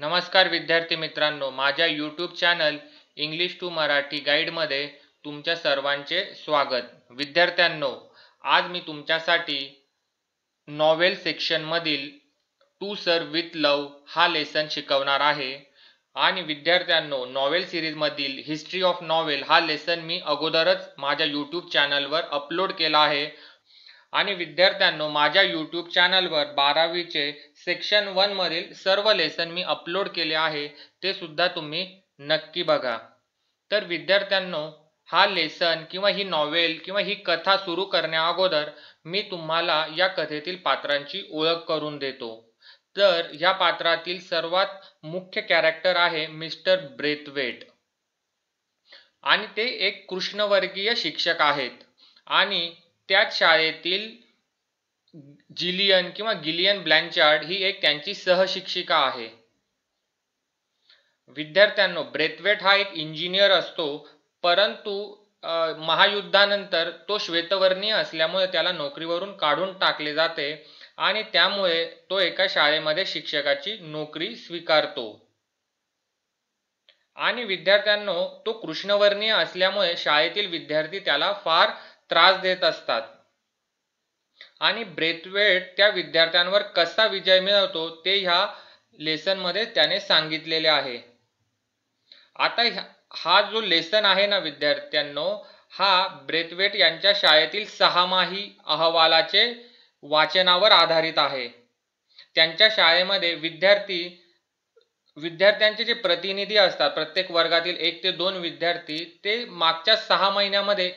नमस्कार विद्यार्थी मित्रांनो, माझ्या YouTube channel English to Marathi गाईडमध्ये तुमच्या सर्वांचे स्वागत. विद्यार्थ्यांनो, आज मी तुमच्यासाठी नॉवेल सेक्शनमधील टू सर विथ लव हा लेसन शिकवणार आहे. आणि विद्यार्थ्यांनो, नॉवेल सिरीजमधील हिस्ट्री ऑफ नॉवेल हा लेसन मी अगोदरच माझ्या यूट्यूब चॅनलवर अपलोड केला आहे. आणि विद्यार्थ्यांनो, माझ्या यूट्यूब चॅनलवर 12वीचे सेक्शन 1 मधील सर्व लेसन मी अपलोड केले आहे, ते सुद्धा तुम्ही नक्की बघा. तर विद्यार्थ्यांनो, हा लेसन किंवा ही नॉवेल किंवा ही कथा सुरू करण्या अगोदर मी तुम्हाला या कथेतील पात्रांची ओळख करून देतो. तर या पात्रातील सर्वात मुख्य कॅरेक्टर आहे मिस्टर ब्रेथवेट. आणि ते एक कृष्णवर्गीय शिक्षक आहेत आणि त्याच शाळेतील गिलियन ब्लँचार्ड ही एक त्यांची सहशिक्षिका आहे. विद्यार्थ्यांनो, ब्रेथवेट हा एक इंजिनियर असतो, परंतु महायुद्धानंतर तो श्वेतवर्णीय असल्यामुळे त्याला नोकरीवरून काढून टाकले जाते आणि त्यामुळे तो एका शाळेमध्ये शिक्षकाची नोकरी स्वीकारतो. आणि विद्यार्थ्यांनो, तो कृष्णवर्णीय असल्यामुळे शाळेतील विद्यार्थी त्याला फार त्रास देत असतात. आणि ब्रेथवेट त्या विद्यार्थ्यांवर कसा विजय मिळवतो ते ह्या लेसन मध्ये त्याने सांगितलेले आहे. आता हा जो लेसन आहे ना विद्यार्थ्यांनो, हा ब्रेथवेट यांच्या शाळेतील 6माही अहवालाचे वाचनावर आधारित आहे. त्यांच्या शाळेमध्ये विद्यार्थ्यांचे जे प्रतिनिधी असतात, प्रत्येक वर्गातील 1 ते 2 विद्यार्थी, ते मागच्या 6 महिन्यामध्ये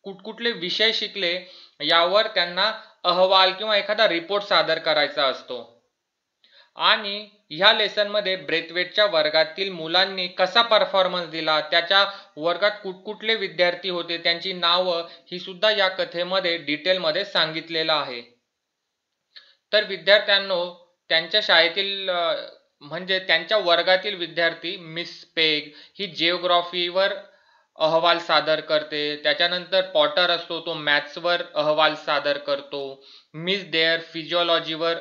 कुठकुठले विषय शिकले यावर त्यांना अहवाल किंवा एखादा रिपोर्ट सादर करायचा असतो. आणि ह्या लेसन मध्ये ब्रेथवेटच्या वर्गातील मुलांनी कसा परफॉर्मन्स दिला, त्याच्या वर्गात कुठकुठले विद्यार्थी होते, त्यांची नावं ही सुद्धा या कथेमध्ये डिटेलमध्ये सांगितलेलं आहे. तर विद्यार्थ्यांनो, त्यांच्या शाळेतील म्हणजे त्यांच्या वर्गातील विद्यार्थी मिस पेग ही जिओग्राफीवर अहवाल सादर करते. त्याच्यानंतर पॉटर असतो, तो मॅथ्सवर अहवाल सादर करतो. मिस डेअर फिजिओलॉजीवर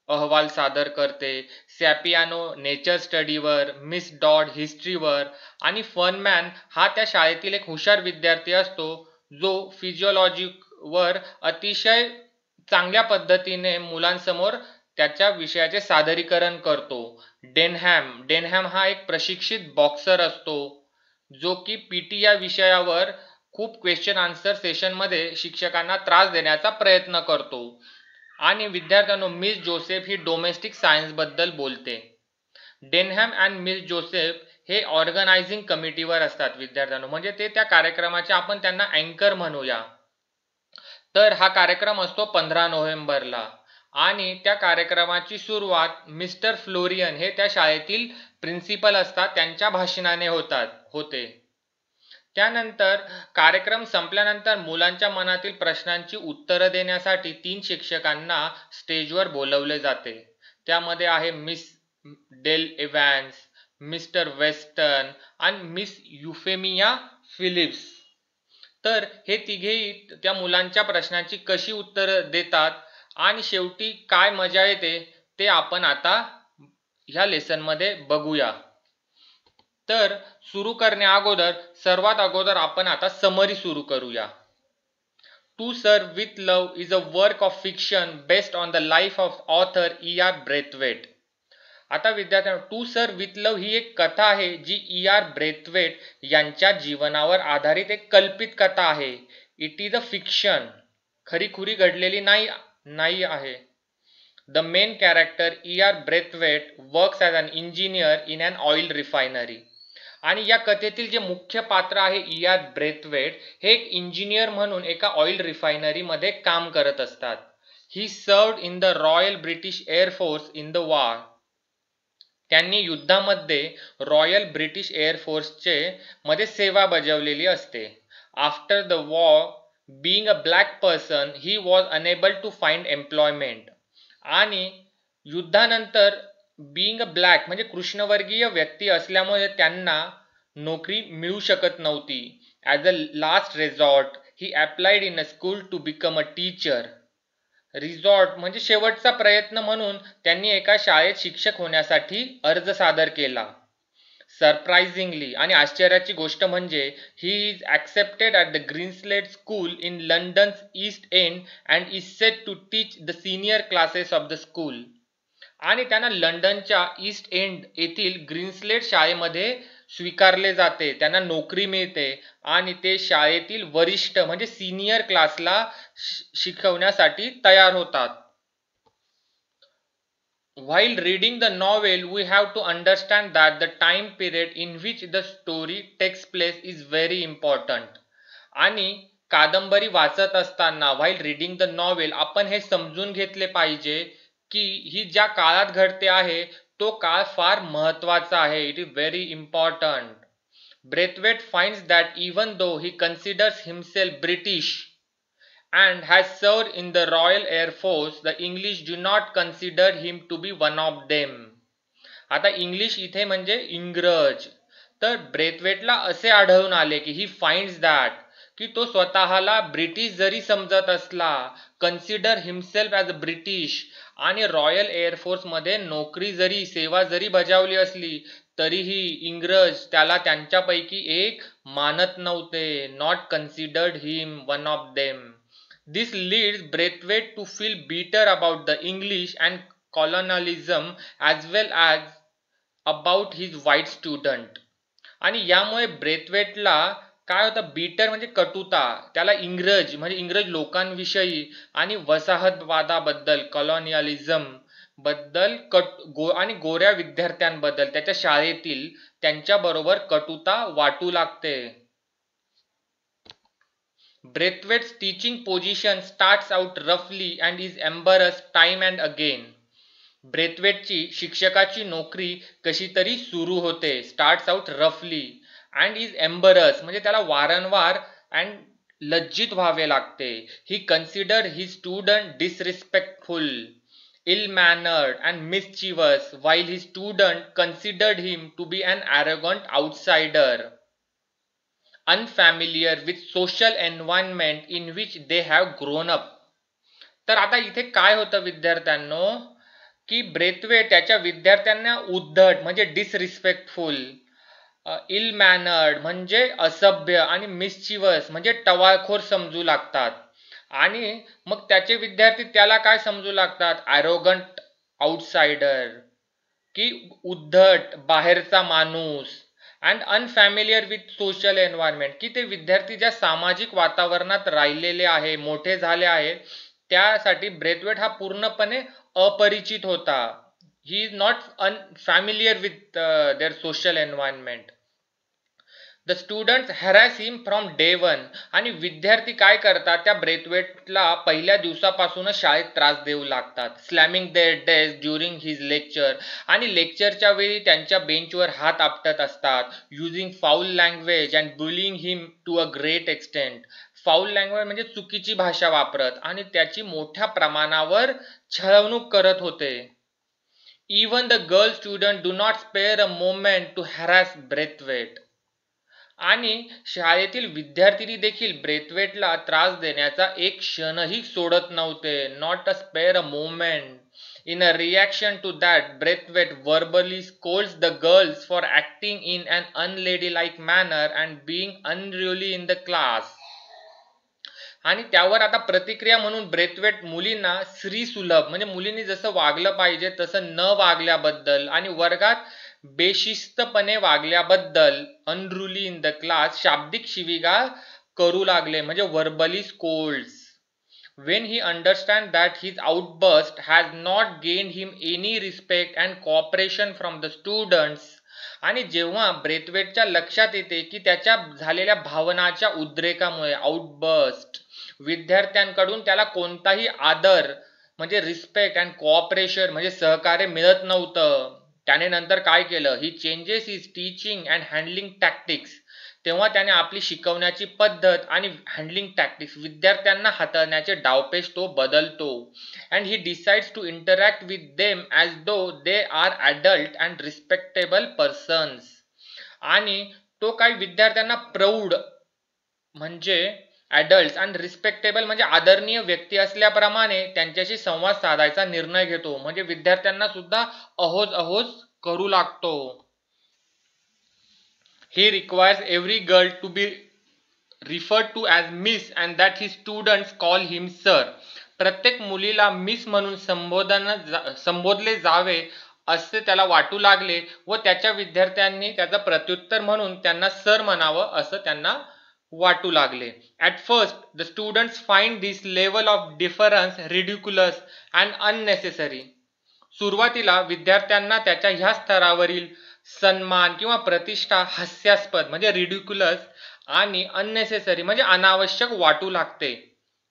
अहवाल सादर करते. सॅपियानो नेचर स्टडीवर, मिस डॉड हिस्ट्रीवर आणि फनमॅन हा त्या शाळेतील एक हुशार विद्यार्थी असतो, जो फिजिओलॉजीवर अतिशय चांगल्या पद्धतीने मुलांसमोर त्याच्या विषयाचे सादरीकरण करतो. डेनहॅम हा एक प्रशिक्षित बॉक्सर असतो, जो की पीटी या विषयावर खूप क्वेश्चन आन्सर सेशन मध्ये शिक्षकांना त्रास देण्याचा प्रयत्न करतो. आणि विद्यार्थ्यांनो, मिस जोसेफ ही डोमेस्टिक सायन्स बद्दल बोलते. डेनहॅम अँड मिस जोसेफ हे ऑर्गनायझिंग कमिटीवर असतात विद्यार्थ्यांनो, म्हणजे ते त्या कार्यक्रमाचे आपण त्यांना अँकर म्हणूया. तर हा कार्यक्रम असतो 15 नोव्हेंबरला आणि त्या कार्यक्रमाची सुरुवात मिस्टर फ्लोरियन हे त्या शाळेतील प्रिन्सिपल असतात त्यांच्या भाषणाने होते. त्यानंतर कार्यक्रम संपल्यानंतर मुलांच्या मनातील प्रश्नांची उत्तरं देण्यासाठी 3 शिक्षकांना स्टेजवर बोलवले जाते. त्यामध्ये आहे miss del Evans, mister western आणि मिस युफेमिया फिलिप्स. तर हे तिघेही त्या मुलांच्या प्रश्नांची कशी उत्तरं देतात आणि शेवटी काय मजा येते ते आपण आता ह्या लेसन मध्ये बघूया. तर सुरू करण्या अगोदर सर्वात अगोदर आपण आता समरी सुरू करूया. To sir with love is a work of fiction based on the life of author E.R. Braithwaite. आता विद्यार्थ्यांनो, टू सर विथ लव ही एक कथा आहे जी E.R. ब्रेथवेट यांच्या जीवनावर आधारित एक कल्पित कथा आहे. इट इज अ फिक्शन, खरीखुरी घडलेली नाही आहे. The main character E.R. Braithwaite works as an engineer in an oil refinery. आणि या कथेतील जे मुख्य पात्र आहे E.R. ब्रेथवेट हे एक इंजिनियर म्हणून एका ऑइल रिफायनरी मध्ये काम करत असतात. He served in the royal British air force in the war. त्यांनी युद्धामध्ये रॉयल ब्रिटिश एअरफोर्सचे मध्ये सेवा बजावलेली असते. After the war, being a black person, he was unable to find employment. आणि युद्धानंतर बीइंग अ ब्लॅक म्हणजे कृष्णवर्गीय व्यक्ती असल्यामुळे त्यांना नोकरी मिळू शकत नव्हती. As a last resort he applied in a school to become a teacher. Resort म्हणजे शेवटचा प्रयत्न म्हणून त्यांनी एका शाळेत शिक्षक होण्यासाठी अर्ज सादर केला. सरप्राइझिंगली आणि आश्चर्याची गोष्ट म्हणजे he is accepted at the Greenslade school in लंडन्स East End and is set to teach the senior classes of the school. आणि त्यांना लंडनच्या ईस्ट एंड येथील ग्रीनस्लेट शाळेमध्ये स्वीकारले जाते, त्यांना नोकरी मिळते आणि ते शाळेतील वरिष्ठ म्हणजे सिनियर क्लासला शिकवण्यासाठी तयार होतात. While reading the novel, we have to understand that the time period in which the story takes place is very important. आणि कादंबरी वाचत असताना while reading the novel आपण हे समजून घेतले पाहिजे की ही ज्या काळात घडते आहे तो काळ फार महत्वाचा आहे. It is very important. Braithwaite finds that even though he considers himself British and has served in the Royal Air Force, the English do not consider him to be one of them. आता English इथे म्हणजे इंग्रज. तर ब्रेथवेटला असे आढळून आले की he finds that की तो स्वतःला ब्रिटिश जरी समजत असला, consider himself as a British आणि रॉयल एअरफोर्समध्ये नोकरी जरी सेवा जरी बजावली असली तरीही इंग्रज त्याला त्यांच्यापैकी एक मानत नव्हते. Not considered him one of them. This leads Braithwaite to feel bitter about the English and colonialism as well as about his white student. आणि यामुळे ब्रेथवेटला काय होतं, बीटर म्हणजे कटुता, त्याला इंग्रज म्हणजे इंग्रज लोकांविषयी आणि वसाहतवादाबद्दल कॉलोनियलिझम बद्दल आणि गोऱ्या विद्यार्थ्यांबद्दल त्याच्या शाळेतील त्यांच्याबरोबर कटुता वाटू लागते. Braithwaite's teaching position starts out roughly and is embarrassed time and again. ब्रेथवेटची शिक्षकाची नोकरी कशी तरी सुरू होते, स्टार्ट्स आउट रफली अँड इज एम्बरस म्हणजे त्याला वारंवार अँड लज्जित व्हावे लागते. He consider he student disrespectful, ill mannered and mischievous while his student considered him to be an arrogant outsider, unfamiliar with social environment in which they have grown up. तर आता इथे काय होतं विद्यार्थ्यांनो की ब्रेथवेट त्याच्या विद्यार्थ्यांना उद्धट म्हणजे डिसरिस्पेक्टफुल, इल मॅनर्ड म्हणजे असभ्य आणि मिसचिवस म्हणजे टवाळखोर समजू लागतात. आणि मग त्याचे विद्यार्थी त्याला काय समजू लागतात, ॲरोगंट आउटसाइडर की उद्धट बाहेरचा माणूस, and unfamiliar with social environment की ते विद्यार्थी ज्या सामाजिक वातावरणात राहिलेले आहे, मोठे झाले आहेत, त्यासाठी ब्रेथवेट हा पूर्णपणे अपरिचित होता. He is not unfamiliar with their social environment. The students harass him from day one. आणि विद्यार्थी काय करतात, त्या ब्रेथवेटला पहिल्या दिवसापासूनच शाळेत त्रास देऊ लागतात. Slamming their desk during his lecture आणि लेक्चरच्या वेळी त्यांच्या बेंचवर हात आपटत असतात. Using foul language and bullying him to a great extent. Foul language म्हणजे चुकीची भाषा वापरत आणि त्याची मोठ्या प्रमाणावर छळवणूक करत होते. Even the girl student do not spare a moment to harass Braithwaite. आणि शाळेतील विद्यार्थिनी देखील ब्रेथवेटला त्रास देण्याचा एक क्षणही सोडत नव्हते. Not a spare a moment. In a reaction to that, Braithwaite verbally scolds the girls for acting in an unladylike manner and being unruly in the class. आणि त्यावर आता प्रतिक्रिया म्हणून ब्रेथवेट मुलींना स्त्रीसुलभ म्हणजे मुलींनी जसं वागलं पाहिजे तसं न वागल्याबद्दल आणि वर्गात बेशिस्तपणे वागल्याबद्दल अनरुली इन द क्लास शाब्दिक शिवीगाळ करू लागले म्हणजे verbally Scholz. When he understands that his outburst has not gained him any respect and cooperation from the students, आणि जेव्हा ब्रेथवेटच्या लक्षात येते की त्याच्या झालेल्या भावनाच्या उद्रेकामुळे आउटबर्स्ट विद्यार्थ्यांकडून त्याला कोणताही आदर म्हणजे रिस्पेक्ट अँड कोऑपरेशन म्हणजे सहकार्य मिळत नव्हतं, त्याने नंतर काय केलं, he changes his teaching and handling tactics. तेव्हा त्याने आपली शिकवण्याची पद्धत आणि हँडलिंग टॅक्टिक्स विद्यार्थ्यांना हाताळण्याचे डावपेच तो बदलतो. And he decides to interact with them as though they are adult and respectable persons. आणि तो काही विद्यार्थ्यांना प्रौढ म्हणजे ॲडल्ट्स आणि रिस्पेक्टेबल म्हणजे आदरणीय व्यक्ती असल्याप्रमाणे त्यांच्याशी संवाद साधायचा निर्णय घेतो. म्हणजे विद्यार्थ्यांना सुद्धा अहोज करू लागतो. He requires every girl to be referred to as Miss and that his students call him Sir. प्रत्येक मुलीला मिस म्हणून संबोधले जावे असे त्याला वाटू लागले व त्याच्या विद्यार्थ्यांनी त्याचं प्रत्युत्तर म्हणून त्यांना सर म्हणावं असं त्यांना वाटू लागले. At first, the students find this level of difference ridiculous and unnecessary. सुरुवातीला विद्यार्थ्यांना त्याच्या ह्या स्तरावरील सन्मान किंवा प्रतिष्ठा हास्यास्पद म्हणजे रिडिक्युलस आणि अननेसेसरी म्हणजे अनावश्यक वाटू लागते.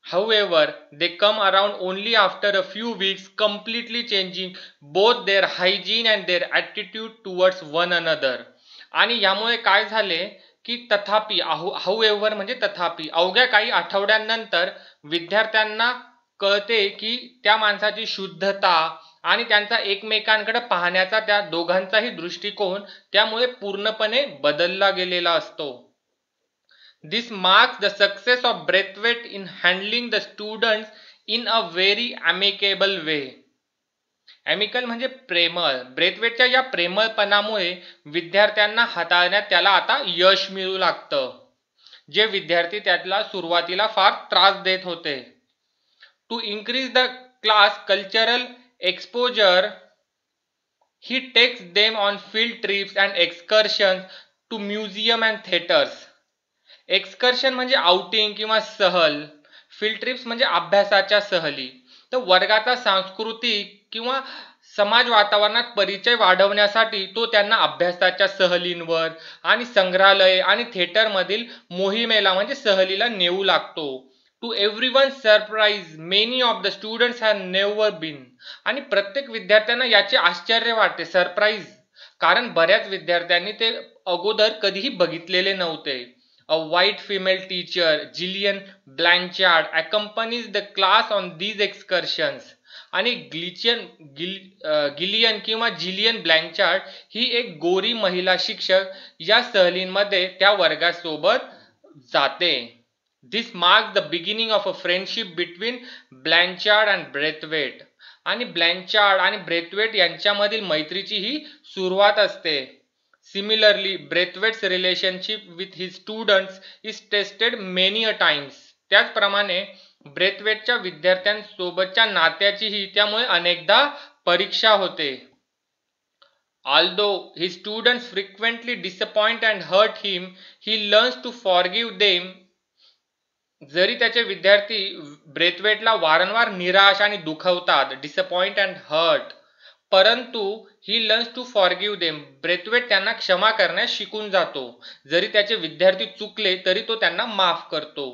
However, they come around only after a few weeks, completely changing both their hygiene and their attitude towards one another. आणि यामुळे काय झाले की तथापि however म्हणजे तथापि अवघ्या काही आठवड्यांनंतर विद्यार्थ्यांना कळते की त्या माणसाची शुद्धता आणि त्यांचा एकमेकांकडे पाहण्याचा त्या दोघांचाही दृष्टिकोन त्यामुळे पूर्णपणे बदलला गेलेला असतो. This marks the success of Braithwaite in handling the students in a very amicable way. Amical म्हणजे प्रेमळ. ब्रेथवेटच्या या प्रेमळपणामुळे विद्यार्थ्यांना हाताळण्यात त्याला आता यश मिळू लागतं, जे विद्यार्थी त्याला सुरुवातीला फार त्रास देत होते. To increase the class cultural exposure, he takes them on field trips and excursions to museum and theaters. Excursion म्हणजे आउटिंग किंवा सहल, फील्ड ट्रिप्स म्हणजे अभ्यासाच्या सहली. तर वर्गाचा सांस्कृतिक किंवा समाज वातावरणात परिचय वाढवण्यासाठी तो त्यांना अभ्यासाच्या सहलींवर आणि संग्रहालय आणि थिएटरमधील मोहिमेला म्हणजे सहलीला नेऊ लागतो. To everyone surprise many of the students have never been. आणि प्रत्येक विद्यार्थ्यांना याचे आश्चर्य वाटते, सरप्राईज, कारण बऱ्याच विद्यार्थ्यांनी ते अगोदर कधीही बघितलेले नव्हते. A white female teacher, Gillian Blanchard, accompanies the class on these excursions. आणि गिलियन किंवा जिलियन ब्लँचार्ड ही एक गोरी महिला शिक्षक या सहलींमध्ये त्या वर्गासोबत जाते. This marks the beginning of a friendship between Blanchard and Braithwaite. आणि ब्लँचार्ड आणि ब्रेथवेट यांच्यामधील मैत्रीची ही सुरुवात असते. Similarly, Braithwaite's relationship with his students is tested many a times. त्याचप्रमाणे ब्रेथवेटच्या विद्यार्थ्यांसोबतच्या नात्याचीही त्यामुळे अनेकदा परीक्षा होते. Although his students frequently disappoint and hurt him, he learns to forgive them. जरी त्याचे विद्यार्थी ब्रेथवेटला वारंवार निराश आणि दुखवतात, डिसअपॉइंट अँड हर्ट, परंतु he learns to forgive them. Braithwaite त्यांना क्षमा करण्यास शिकून जातो. जरी त्याचे विद्यार्थी चुकले तरी तो त्यांना माफ करतो.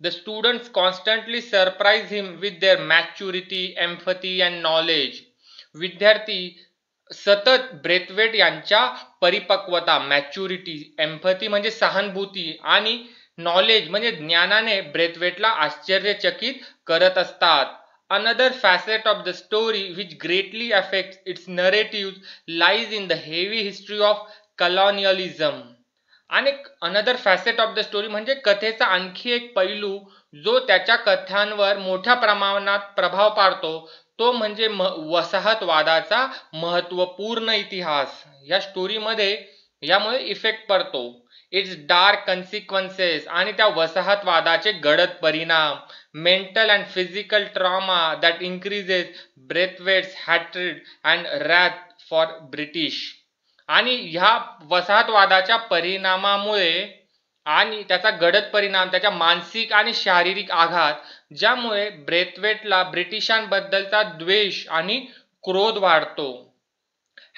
The students constantly surprise him with their maturity, empathy and knowledge. विद्यार्थी सतत ब्रेथवेट यांच्या परिपक्वता, मॅच्युरिटी, एम्पथी म्हणजे सहानुभूती आणि नॉलेज म्हणजे ज्ञानाने ब्रेथवेटला आश्चर्यचकित करत असतात. Another facet of the story which greatly affects its narratives lies in the heavy history of colonialism. आणि another facet of the story म्हणजे कथेचा आणखी एक पैलू जो त्याच्या कथांवर मोठ्या प्रमाणात प्रभाव पाडतो तो म्हणजे वसाहतवादाचा महत्वपूर्ण इतिहास. या स्टोरीमध्ये यामुळे इफेक्ट पडतो. इट्स डार्क कन्सिक्वेन्सेस आणि त्या वसाहतवादाचे गडद परिणाम, mental and physical trauma that increases Braithwaite's hatred and wrath for British. आणि ह्या वसाहतवादाच्या परिणामामुळे आणि त्याचा गडद परिणाम, त्याच्या मानसिक आणि शारीरिक आघात, ज्यामुळे ब्रेथवेटला ब्रिटिशांबद्दलचा द्वेष आणि क्रोध वाढतो.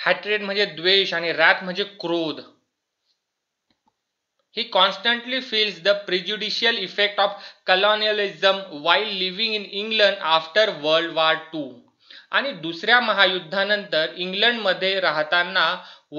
हॅट्रेड म्हणजे द्वेष आणि रॅथ म्हणजे क्रोध. He constantly feels the prejudicial effect of colonialism while living in England after World War II. आणि दुसऱ्या महायुद्धानंतर इंग्लंडमध्ये राहताना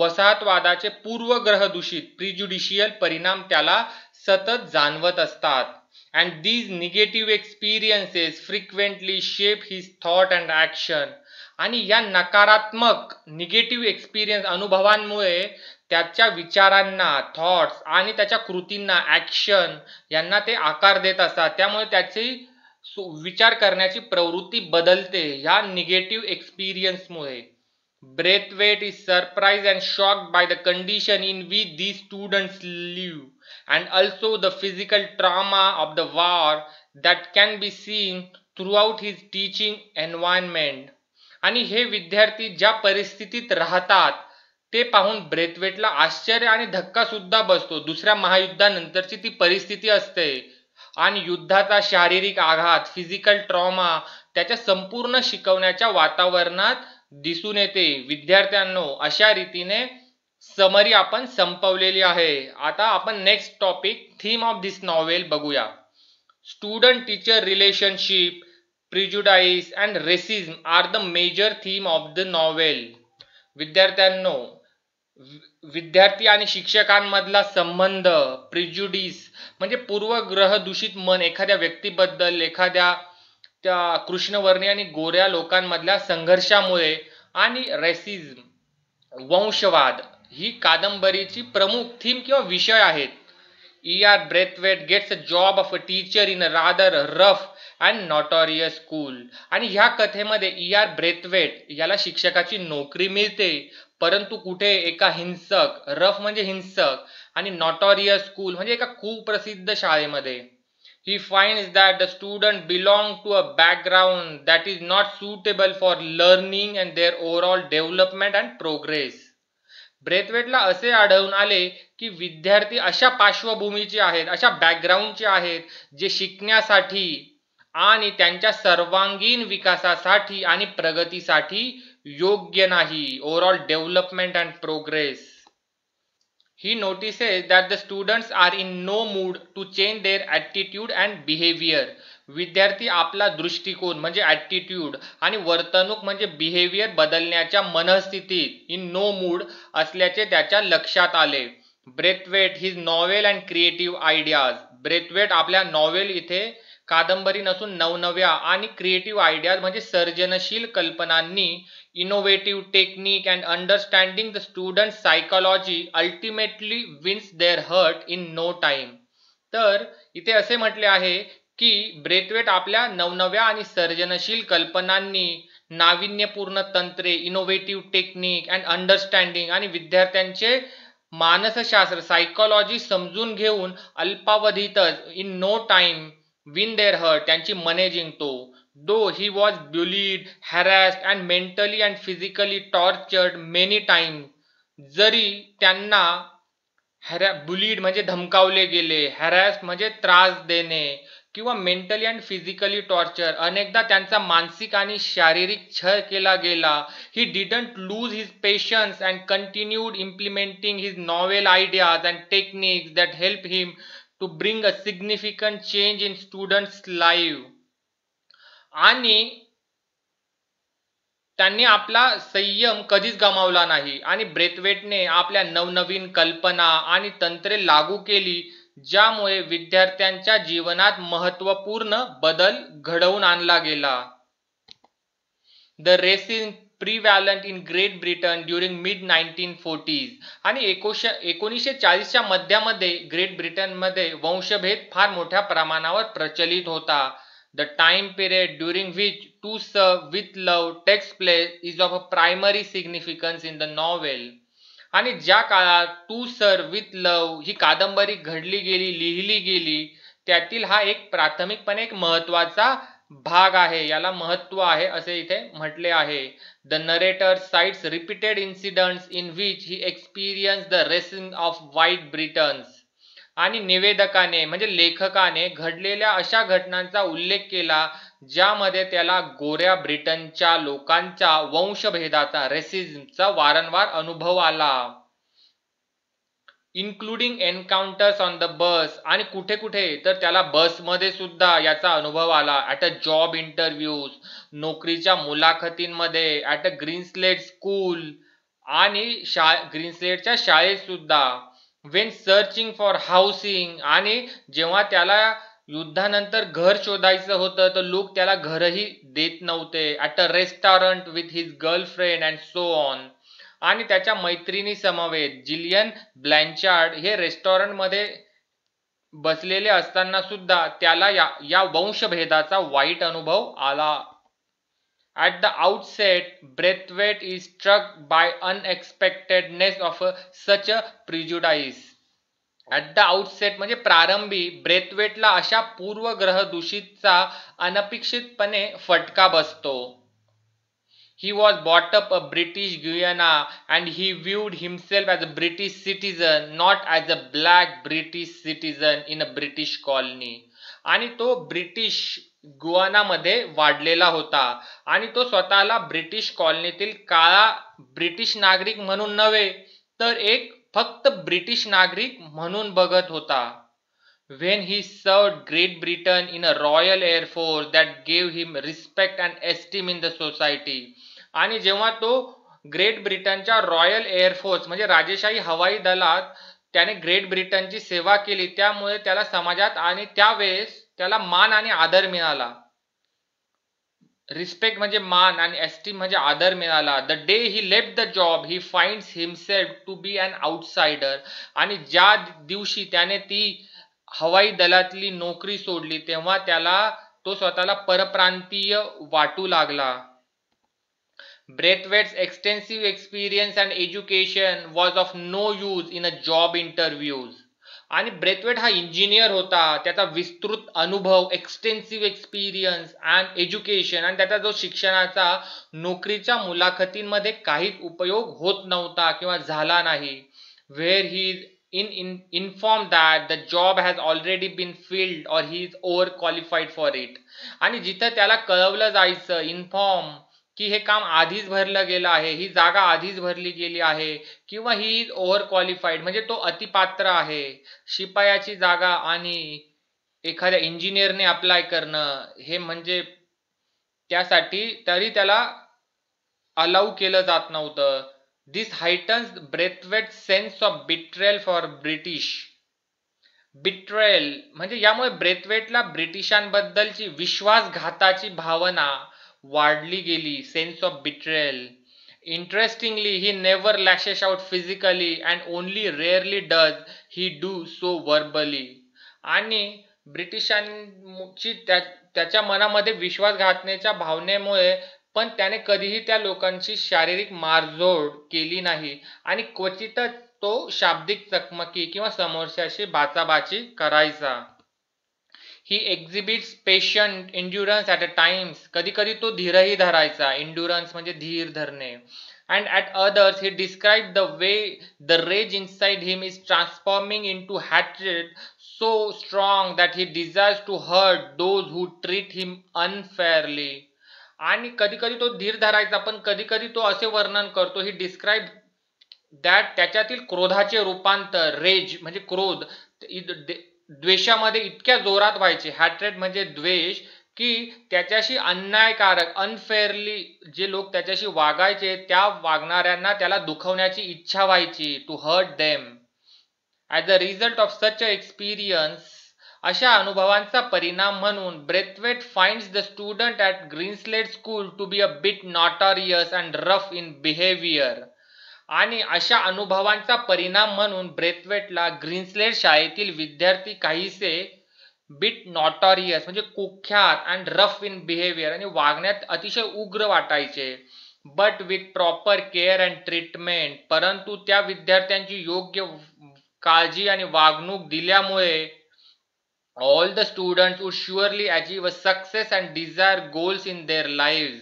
वसाहतवादाचे पूर्वग्रहदूषित प्रिज्युडिशियल परिणाम त्याला सतत जाणवत असतात. And these negative experiences frequently shape his thought and action. आणि या नकारात्मक निगेटिव्ह एक्सपिरियन्स अनुभवांमुळे त्याच्या विचारांना, थॉट्स आणि त्याच्या कृतींना, ऍक्शन यांना ते आकार देत असतात. त्यामुळे त्याची विचार करण्याची प्रवृत्ती बदलते ह्या negative एक्सपिरियन्समुळे. Braithwaite is surprised and shocked by the condition in which these students live, and also the physical trauma of the war that can be seen throughout his teaching environment. आणि हे विद्यार्थी ज्या परिस्थितीत राहतात ते पाहून ब्रेथवेटला आश्चर्य आणि धक्का सुद्धा बसतो. दुसऱ्या महायुद्धानंतरची ती परिस्थिती असते आणि युद्धाचा शारीरिक आघात, फिजिकल ट्रॉमा त्याच्या संपूर्ण शिकवण्याच्या वातावरणात दिसून येते. विद्यार्थ्यांनो, अशा रीतीने समरी आपण संपवलेली आहे. आता आपण next topic, theme of this novel बघूया. Student teacher relationship, prejudice and racism are the major theme of the novel. विद्यार्थ्यांनो, विद्यार्थी आणि शिक्षकांमधला संबंध, प्रिजुडिस म्हणजे पूर्वग्रह दूषित मन एखाद्या व्यक्तीबद्दल, एखाद्या त्या कृष्णवर्णीय आणि गोऱ्या लोकांमधल्या संघर्षामुळे, आणि रेसिझम वंशवाद ही कादंबरीची प्रमुख थीम किंवा विषय आहेत. E.R. Braithwaite gets a job of a teacher in a rather rough and notorious school. आणि ह्या कथेमध्ये E.R. Braithwaite याला शिक्षकाची नोकरी मिळते, परंतु कुठे? एका हिंसक, रफ म्हणजे हिंसक, आणि नॉटोरियस स्कूल म्हणजे एका कुप्रसिद्ध शाळेमध्ये. He finds that the student belong to a background that is not suitable for learning and their overall development and progress. ब्रेथवेटला असे आढळून आले की विद्यार्थी अशा पार्श्वभूमीचे आहेत, अशा बॅकग्राऊंडचे आहेत, जे शिकण्यासाठी आणि त्यांच्या सर्वांगीण विकासासाठी आणि प्रगतीसाठी योग्य नाही. Overall development and progress. He notices that the students are in no mood to change their attitude and behavior. विद्यार्थी आपला दृष्टिकोन म्हणजे ॲटिट्यूड आणि वर्तणूक म्हणजे बिहेवियर बदलण्याच्या मनस्थितीत इन नो मूड असल्याचे त्याच्या लक्षात आले. Braithwaite his novel and creative ideas. Braithwaite आपल्या नॉवेल इथे कादंबरी नसून नवनव्या आणि क्रिएटिव्ह आयडियाज म्हणजे सर्जनशील कल्पनांनी, innovative technique and understanding the student psychology ultimately wins their heart in no time. तर इथे असे म्हटले आहे की ब्रेथवेट आपल्या नवनव्या आणि सर्जनशील कल्पनांनी, नाविन्यपूर्ण तंत्रे, इनोव्हेटिव्ह टेक्निक अँड अंडरस्टँडिंग आणि विद्यार्थ्यांचे मानसशास्त्र, सायकोलॉजी समजून घेऊन अल्पावधीतच in no time win their heart त्यांची मने जिंकतो. Though he was bullied, harassed and mentally and physically tortured many times. जरी त्यांना बुलीड म्हणजे धमकावले गेले, हॅरॅस म्हणजे त्रास देणे, किंवा मेंटली अँड फिजिकली टॉर्चर, अनेकदा त्यांचा मानसिक आणि शारीरिक छळ केला गेला. He didn't lose his patience and continued implementing his novel ideas and techniques that help him to bring a significant change in students life. आणि त्यांनी आपला संयम कधीच गमावला नाही आणि ब्रेथवेटने आपल्या नवनवीन कल्पना आणि तंत्रे लागू केली, ज्यामुळे विद्यार्थ्यांच्या जीवनात महत्त्वपूर्ण बदल घडवून आणला गेला. The racism prevalent in Great Britain during mid 1940s. आणि 1940च्या मध्यामध्ये ग्रेट ब्रिटनमध्ये वंशभेद फार मोठ्या प्रमाणावर प्रचलित होता. The time period during which To Serve with Love takes place is of a primary significance in the novel. आणि ज्या काळात टू सर्व विथ लव्ह ही कादंबरी घडली गेली, लिहिली गेली, त्यातील हा एक प्राथमिकपणे एक महत्वाचा भाग आहे, याला महत्व आहे असे इथे म्हटले आहे. The narrator cites repeated incidents in which he experience the racism of white Britons. आणि निवेदकाने म्हणजे लेखकाने घडलेल्या अशा घटनांचा उल्लेख केला ज्यामध्ये त्याला गोऱ्या ब्रिटनच्या लोकांच्या वंशभेदाचा, रेसिझमचा वारंवार अनुभव आला. Including एन्काउंटर्स on the bus. आणि कुठे कुठे तर त्याला बसमध्ये सुद्धा याचा अनुभव आला. ॲट अ जॉब इंटरव्ह्यूज, नोकरीच्या मुलाखतींमध्ये, ॲट अ ग्रीनस्लेट स्कूल आणि ग्रीनस्लेटच्या शाळेत सुद्धा. Wien searching for housing. आणि जेव्हा त्याला युद्धानंतर घर शोधायचं होतं तर लोक त्याला घरही देत नव्हते. At a restaurant with his girlfriend and so on. आणि त्याच्या मैत्रिणी समवेत जिलियन ब्लँचार्ड हे रेस्टॉरंटमध्ये बसलेले असताना सुद्धा त्याला या वंशभेदाचा वाईट अनुभव आला. At the outset, Braithwaite is struck by unexpectedness of such a prejudice. At the outset म्हणजे प्रारंभी ब्रेथवेटला अशा पूर्वग्रह दूषितचा अनपेक्षितपणे फटका बसतो. He was brought up a British Guiana and he viewed himself as a British citizen, not as a black British citizen in a British colony. आणि तो British गुआनामध्ये वाढलेला होता आणि तो स्वतःला ब्रिटिश कॉलनीतील काळा ब्रिटिश नागरिक म्हणून नव्हे तर एक फक्त ब्रिटिश नागरिक म्हणून बघत होता. When he served Great Britain in a Royal Air Force that gave him respect and esteem in the society. आणि जेव्हा तो ग्रेट ब्रिटनच्या रॉयल एअरफोर्स म्हणजे राजेशाही हवाई दलात त्याने ग्रेट ब्रिटनची सेवा केली त्यामुळे त्याला समाजात आणि त्यावेळेस त्याला मान आणि आदर मिळाला. रिस्पेक्ट म्हणजे मान आणि एस्टीम म्हणजे आदर मिळाला. The day he left the job he finds himself to be an outsider. आणि ज्या दिवशी त्याने ती हवाई दलातली नोकरी सोडली तेव्हा तो स्वतःला परप्रांतीय वाटू लागला. Braithwaite's extensive experience and education was of no use in a job interviews. आणि ब्रेथवेट हा इंजिनियर होता. त्याचा विस्तृत अनुभव एक्सटेन्सिव्ह एक्सपिरियन्स अँड एज्युकेशन आणि त्याचा जो शिक्षणाचा नोकरीच्या मुलाखतींमध्ये काहीच उपयोग होत नव्हता किंवा झाला नाही. Where he is informed that the job has already been filled or he is overqualified for it. आणि जिथं त्याला कळवलं जायचं इन्फॉर्म की हे काम आधीच भरलं गेलं आहे, ही जागा आधीच भरली गेली आहे किंवा ही इज ओव्हर क्वालिफाईड म्हणजे तो अतिपात्र आहे. शिपायाची जागा आणि एखाद्या इंजिनियरने अप्लाय करणं हे म्हणजे त्यासाठी तरी त्याला अलाउ केलं जात नव्हतं. This heightens Braithwaite sense of betrayal for British. Betrayal म्हणजे यामुळे ब्रेथवेटला ब्रिटिशांबद्दलची विश्वासघाताची भावना वाढली गेली. Sense of betrayal. Interestingly, he never lashes out physically and only rarely does he do so verbally. आणि ब्रिटिशांची त्याच्या मनामध्ये विश्वासघातनेच्या भावनेमुळे पण त्याने कधीही त्या लोकांची शारीरिक मारझोड केली नाही आणि क्वचितच तो शाब्दिक चकमकी किंवा समोरच्याशी बाचाबाची करायचा. He exhibits patient endurance at a times. कधी कधी तो धीरही धरायचा. एन्ड्युरन्स म्हणजे धीर धरणे. And at others he describe the way the rage inside him is transforming into hatred so strong that he desires to hurt those who treat him unfairly. आणि कधी कधी तो धीर धरायचा पण कधी कधी तो असे वर्णन करतो. ही डिस्क्राईब दॅट त्याच्यातील क्रोधाचे रूपांतर रेज म्हणजे क्रोध द्वेषामध्ये इतक्या जोरात व्हायचे. हॅट्रेड म्हणजे द्वेष की त्याच्याशी अन्यायकारक अनफेअरली जे लोक त्याच्याशी वागायचे त्या वागणाऱ्यांना त्याला दुखवण्याची इच्छा व्हायची. To hurt them. As a result of such a experience अशा अनुभवांचा परिणाम म्हणून Braithwaite finds the student at Greenslade school to be a bit notorious and rough in behaviour. आणि अशा अनुभवांचा परिणाम म्हणून ब्रेथवेटला ग्रीनस्लेड शाळेतील विद्यार्थी काहीसे बिट नॉटोरियस म्हणजे कुख्यात अँड रफ इन बिहेवियर आणि वागण्यात अतिशय उग्र वाटायचे. But with proper care and treatment. परंतु त्या विद्यार्थ्यांची योग्य काळजी आणि वागणूक दिल्यामुळे all the students would surely achieve a success and desire goals in their lives.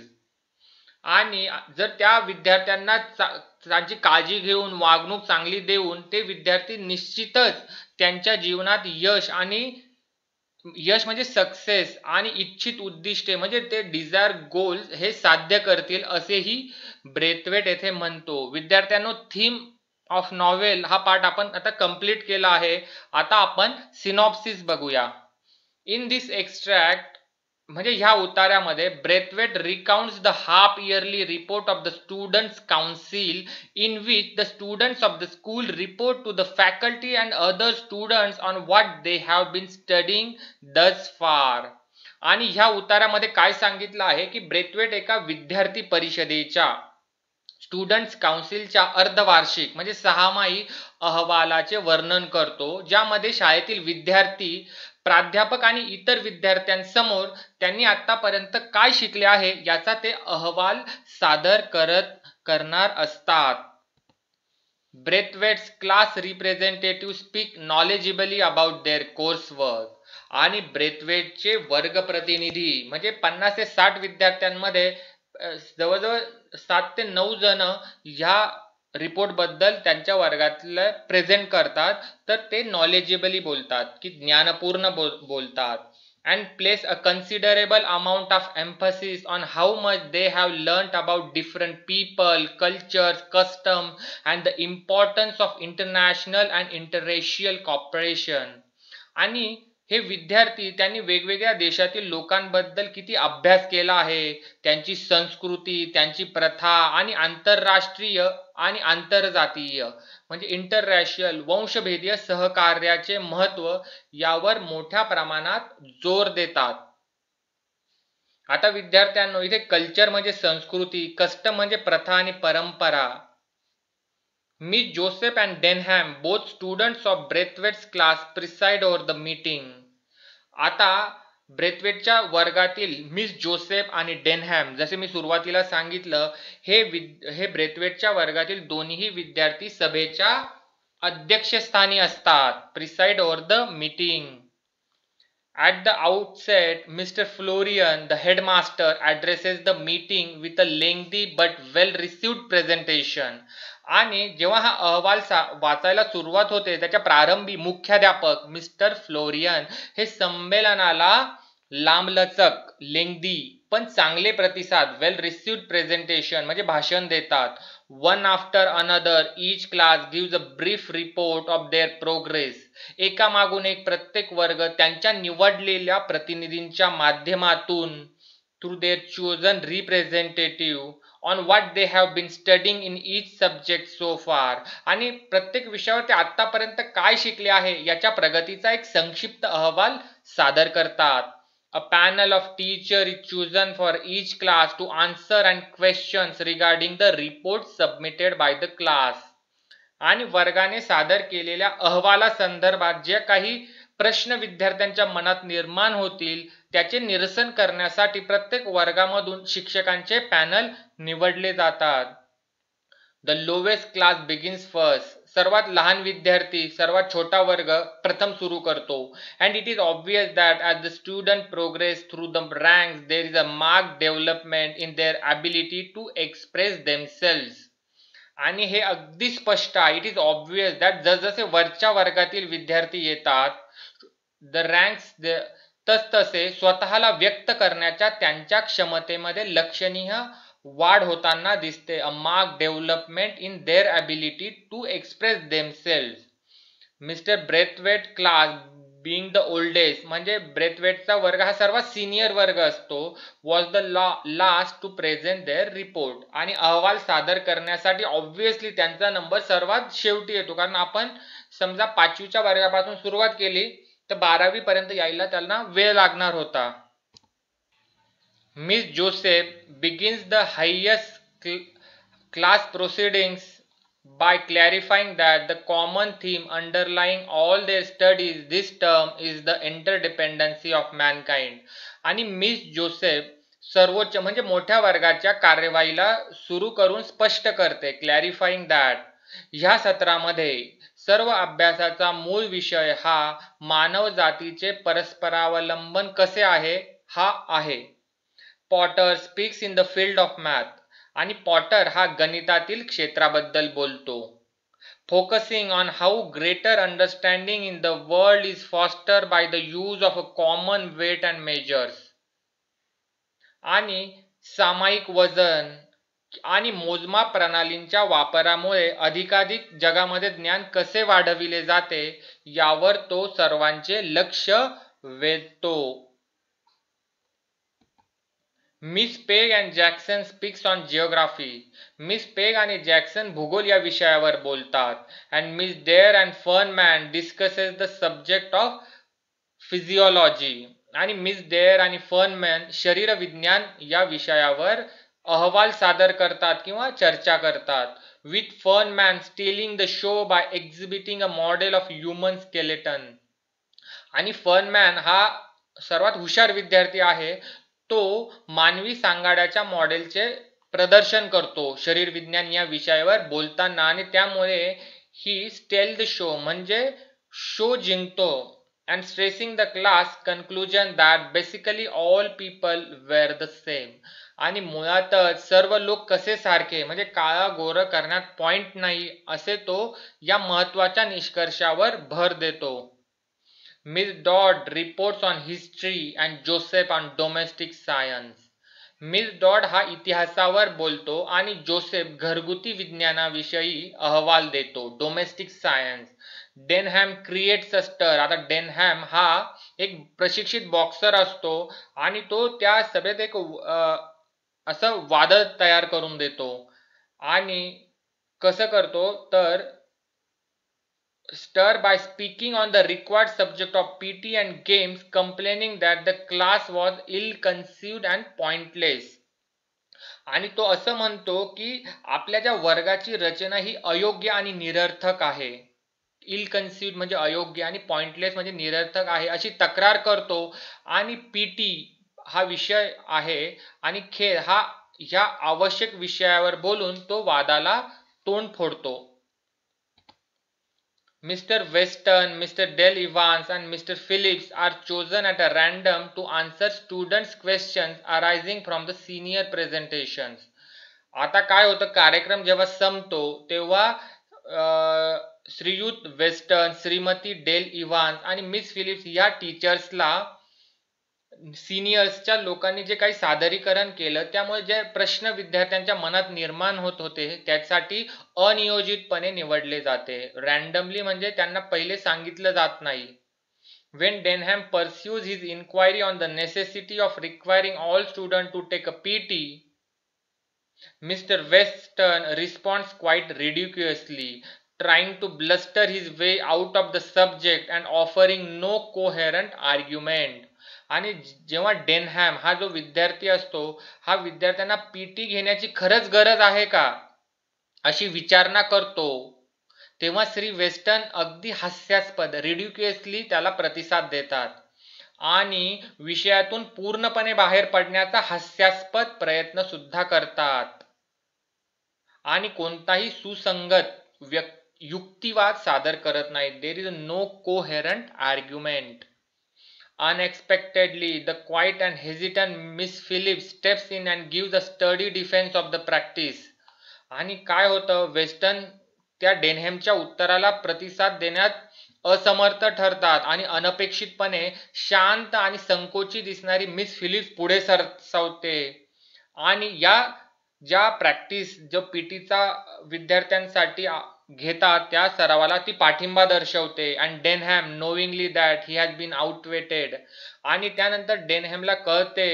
आणि जर त्या विद्यार्थ्यांना त्यांची काळजी घेऊन वागणूक चांगली देऊन ते विद्यार्थी निश्चितच त्यांच्या जीवनात यश म्हणजे सक्सेस आणि इच्छित उद्दिष्टे म्हणजे ते डिझायर गोल्स हे साध्य करतील असेही ब्रेथवेट येथे म्हणतो. विद्यार्थ्यांनो थीम ऑफ नॉवेल हा पार्ट आपण आता कंप्लीट केला आहे. आता आपण सिनॉप्सिस बघूया. इन दिस एक्स्ट्रॅक्ट म्हणजे ह्या उतार्यामध्ये Braithwaite recounts the half yearly report of the students council in which the students of the school report to the faculty and other students on what they have been studying thus far. आणि ह्या उतार्यामध्ये काय सांगितलं आहे की Brathwaite एका विद्यार्थी परिषदेच्या students काउन्सिलच्या अर्धवार्षिक म्हणजे 6माही अहवालाचे वर्णन करतो, ज्यामध्ये शाळेतील विद्यार्थी, प्राध्यापक आणि इतर विद्यार्थ्यांसमोर त्यांनी आतापर्यंत काय शिकले आहे याचा ते अहवाल सादर करणार असतात. Braithwaite's class representative speak knowledgeably about their course work. आणि ब्रेथवेटचे वर्ग प्रतिनिधी म्हणजे 50 ते 60 विद्यार्थ्यांमध्ये जवळजवळ 7 ते 9 जण ह्या रिपोर्ट बद्दल त्यांच्या वर्गातलं प्रेझेंट करतात. तर ते नॉलेजेबली बोलतात की ज्ञानपूर्ण बोलतात. and place a considerable amount of emphasis on how much they have learnt about different people, cultures, customs, and the importance of international and interracial cooperation. आणि हे विद्यार्थी त्यांनी वेगवेगळ्या देशातील लोकांबद्दल किती अभ्यास केला आहे, त्यांची संस्कृती, त्यांची प्रथा आणि आंतरराष्ट्रीय आणि आंतरजातीय म्हणजे इंटररॅशियल वंशभेदीय सहकार्याचे महत्त्व यावर मोठ्या प्रमाणात जोर देतात. आता विद्यार्थ्यांनो, इथे कल्चर म्हणजे संस्कृती, कस्टम म्हणजे प्रथा आणि परंपरा. Miss Joseph and Denham, both students of Braithwaite's class, preside over the meeting. आता ब्रेथवेटच्या वर्गातील मिस जोसेफ आणि डेनहॅम, जसे मी सुरुवातीला सांगितलं, हे ब्रेथवेटच्या वर्गातील दोन्ही विद्यार्थी सभेच्या अध्यक्षस्थानी असतात, preside over the meeting. At the outset, Mr. Florian, the headmaster, addresses the meeting with a lengthy but well-received presentation. आणि जेव्हा हा अहवाल वाचायला सुरुवात होते, त्याच्या प्रारंभी मुख्याध्यापक मिस्टर फ्लोरियन हे संमेलनाला लांबलचक, लेंग्दी पण चांगले प्रतिसाद, वेल रिसिव्ड प्रेझेंटेशन म्हणजे भाषण देतात. One after another each class gives a brief report of their progress. एका मागून एक प्रत्येक वर्ग त्यांच्या निवडलेल्या प्रतिनिधींच्या माध्यमातून through their chosen representative on what they have been studying in each subject so far. आणि प्रत्येक विषयावर ते आतापर्यंत काय शिकले आहे याच्या प्रगतीचा एक संक्षिप्त अहवाल सादर करतात. A panel of teachers is chosen for each class to answer and questions regarding the report submitted by the class. आणि वर्गाने सादर केलेल्या अहवाला संदर्भात जे काही प्रश्न विद्यार्थ्यांच्या मनात निर्माण होतील त्याचे निरसन करण्यासाठी प्रत्येक वर्गामधून शिक्षकांचे पॅनल निवडले जातात. The lowest class begins first. सर्वात लहान विद्यार्थी, सर्वात छोटा वर्ग प्रथम सुरू करतो. And it is obvious that as the student progress through the ranks, there is a marked development in their ability to express themselves. आणि हे अगदी स्पष्ट आहे, इट इज ऑब्वियस दॅट जसजसे वरच्या वर्गातील विद्यार्थी येतात, द रँक्स तसतसे स्वतःला व्यक्त करण्याच्या त्यांच्या क्षमतेमध्ये लक्षणीय वाढ होताना दिसते. A mark development in their ability to express themselves. Mister Braithwaite class being the oldest म्हणजे ब्रेथवेटचा वर्ग हा सर्वात सिनियर वर्ग असतो, was the last to present their report. आणि अहवाल सादर करण्यासाठी ऑब्व्हियसली त्यांचा नंबर सर्वात शेवटी येतो, कारण आपण समजा 5वीच्या वर्गापासून सुरुवात केली तर 12वी पर्यंत यायला त्यांना वेळ लागणार होता. Miss Joseph begins the highest class proceedings by clarifying that the common theme underlying all their studies this term is the interdependency of mankind. आणि मिस जोसेफ सर्वोच्च म्हणजे मोठ्या वर्गाच्या कार्यवाहीला सुरू करून स्पष्ट करते, क्लॅरिफाईंग दॅट ह्या सत्रामध्ये सर्व अभ्यासाचा मूळ विषय हा मानव जातीचे परस्परावलंबन कसे आहे हा आहे. Potter speaks in the field of math. आणि पॉटर हा गणितातील क्षेत्राबद्दल बोलतो. Focusing on how greater understanding in the world is foster by the use of a common weight and measures. आणि सामायिक वजन आणि मोजमाप प्रणालींच्या वापरामुळे अधिकाधिक जगामध्ये ज्ञान कसे वाढविले जाते यावर तो सर्वांचे लक्ष वेधतो. Miss Peg and Jackson speaks on geography. Miss Peg आणि जॅक्सन भूगोल या विषयावर बोलतात. And Miss Dare and Fernman discusses the subject of physiology. आणि मिस डेअर आणि फर्नमॅन शरीरविज्ञान या विषयावर अहवाल सादर करतात किंवा चर्चा करतात. With Fernman stealing the show by exhibiting a model of human skeleton. आणि फर्नमॅन हा सर्वात हुशार विद्यार्थी आहे. तो मानवी सांगाड्याच्या मॉडेलचे प्रदर्शन करतो शरीर विज्ञान या विषयावर बोलताना, आणि त्यामुळे ही स्टेल द शो म्हणजे शो जिंकतो. And stressing the class conclusion that basically all people were the same. आणि मुळातच सर्व लोक कसे सारखे म्हणजे काळा गोरं करण्यात पॉइंट नाही असे तो या महत्वाच्या निष्कर्षावर भर देतो. Miss Dodd reports on history and Joseph on domestic science. Miss Dodd हा इतिहासावर बोलतो आणि जोसेफ घरगुती विज्ञानाविषयी अहवाल देतो. Domestic science. Denham creates a stir. आता डेनहॅम हा एक प्रशिक्षित बॉक्सर असतो आणि तो त्या सभेत एक असं वादळ तयार करून देतो. आणि कसं करतो तर stir by speaking on the required subject of PT and games, complaining that the class was ill-conceived and pointless. आणि तो असं म्हणतो की आपल्या ज्या वर्गाची रचना ही अयोग्य आणि निरर्थक आहे. इल कन्सिव्ड म्हणजे अयोग्य आणि पॉइंटलेस म्हणजे निरर्थक आहे अशी तक्रार करतो. आणि पीटी हा विषय आहे आणि खेळ हा ह्या आवश्यक विषयावर बोलून तो वादाला तोंड फोडतो. Mr. Weston, Mr. Del Evans and Mr. Phillips are chosen at a random to answer students' questions arising from the senior presentations. आता काय होतं, कार्यक्रम जेव्हा संपतो तेव्हा श्रीयुत वेस्टर्न, श्रीमती डेल इव्हान्स आणि मिस फिलिप्स या टीचर्सला सिनियर्सच्या लोकांनी जे काही सादरीकरण केलं त्यामुळे जे प्रश्न विद्यार्थ्यांच्या मनात निर्माण होत होते त्यासाठी अनियोजितपणे निवडले जाते. रॅन्डमली म्हणजे त्यांना पहिले सांगितलं जात नाही. When Denham pursues his inquiry on the necessity of requiring all students to take a PT, Mr. Weston responds quite ridiculously, trying to bluster his way out of the subject and offering no coherent argument. आणि जेव्हा डेनहॅम हा जो विद्यार्थी असतो हा विद्यार्थ्यांना PT घेण्याची खरंच गरज आहे का अशी विचारणा करतो तेव्हा श्री वेस्टर्न अगदी हास्यास्पद रिडिक्युलसली त्याला प्रतिसाद देतात आणि विषयातून पूर्णपणे बाहेर पडण्याचा हास्यास्पद प्रयत्न सुद्धा करतात आणि कोणताही सुसंगत युक्तिवाद सादर करत नाही. There is no coherent argument. Unexpectedly, the quiet and hesitant Miss Phillips steps in and gives a sturdy defense of the practice. आणि काय होतं, वेस्टर्न त्या डेनहॅमच्या उत्तराला प्रतिसाद देण्यात असमर्थ ठरतात आणि अनपेक्षितपणे शांत आणि संकोची दिसणारी मिस फिलिप्स पुढे सरसावते आणि या ज्या प्रॅक्टिस जो पीटीचा विद्यार्थ्यांसाठी घेतात त्या सरावाला ती पाठिंबा दर्शवते. And Denham knowingly that he has been outwitted. आणि त्यानंतर डेनहॅमला कळते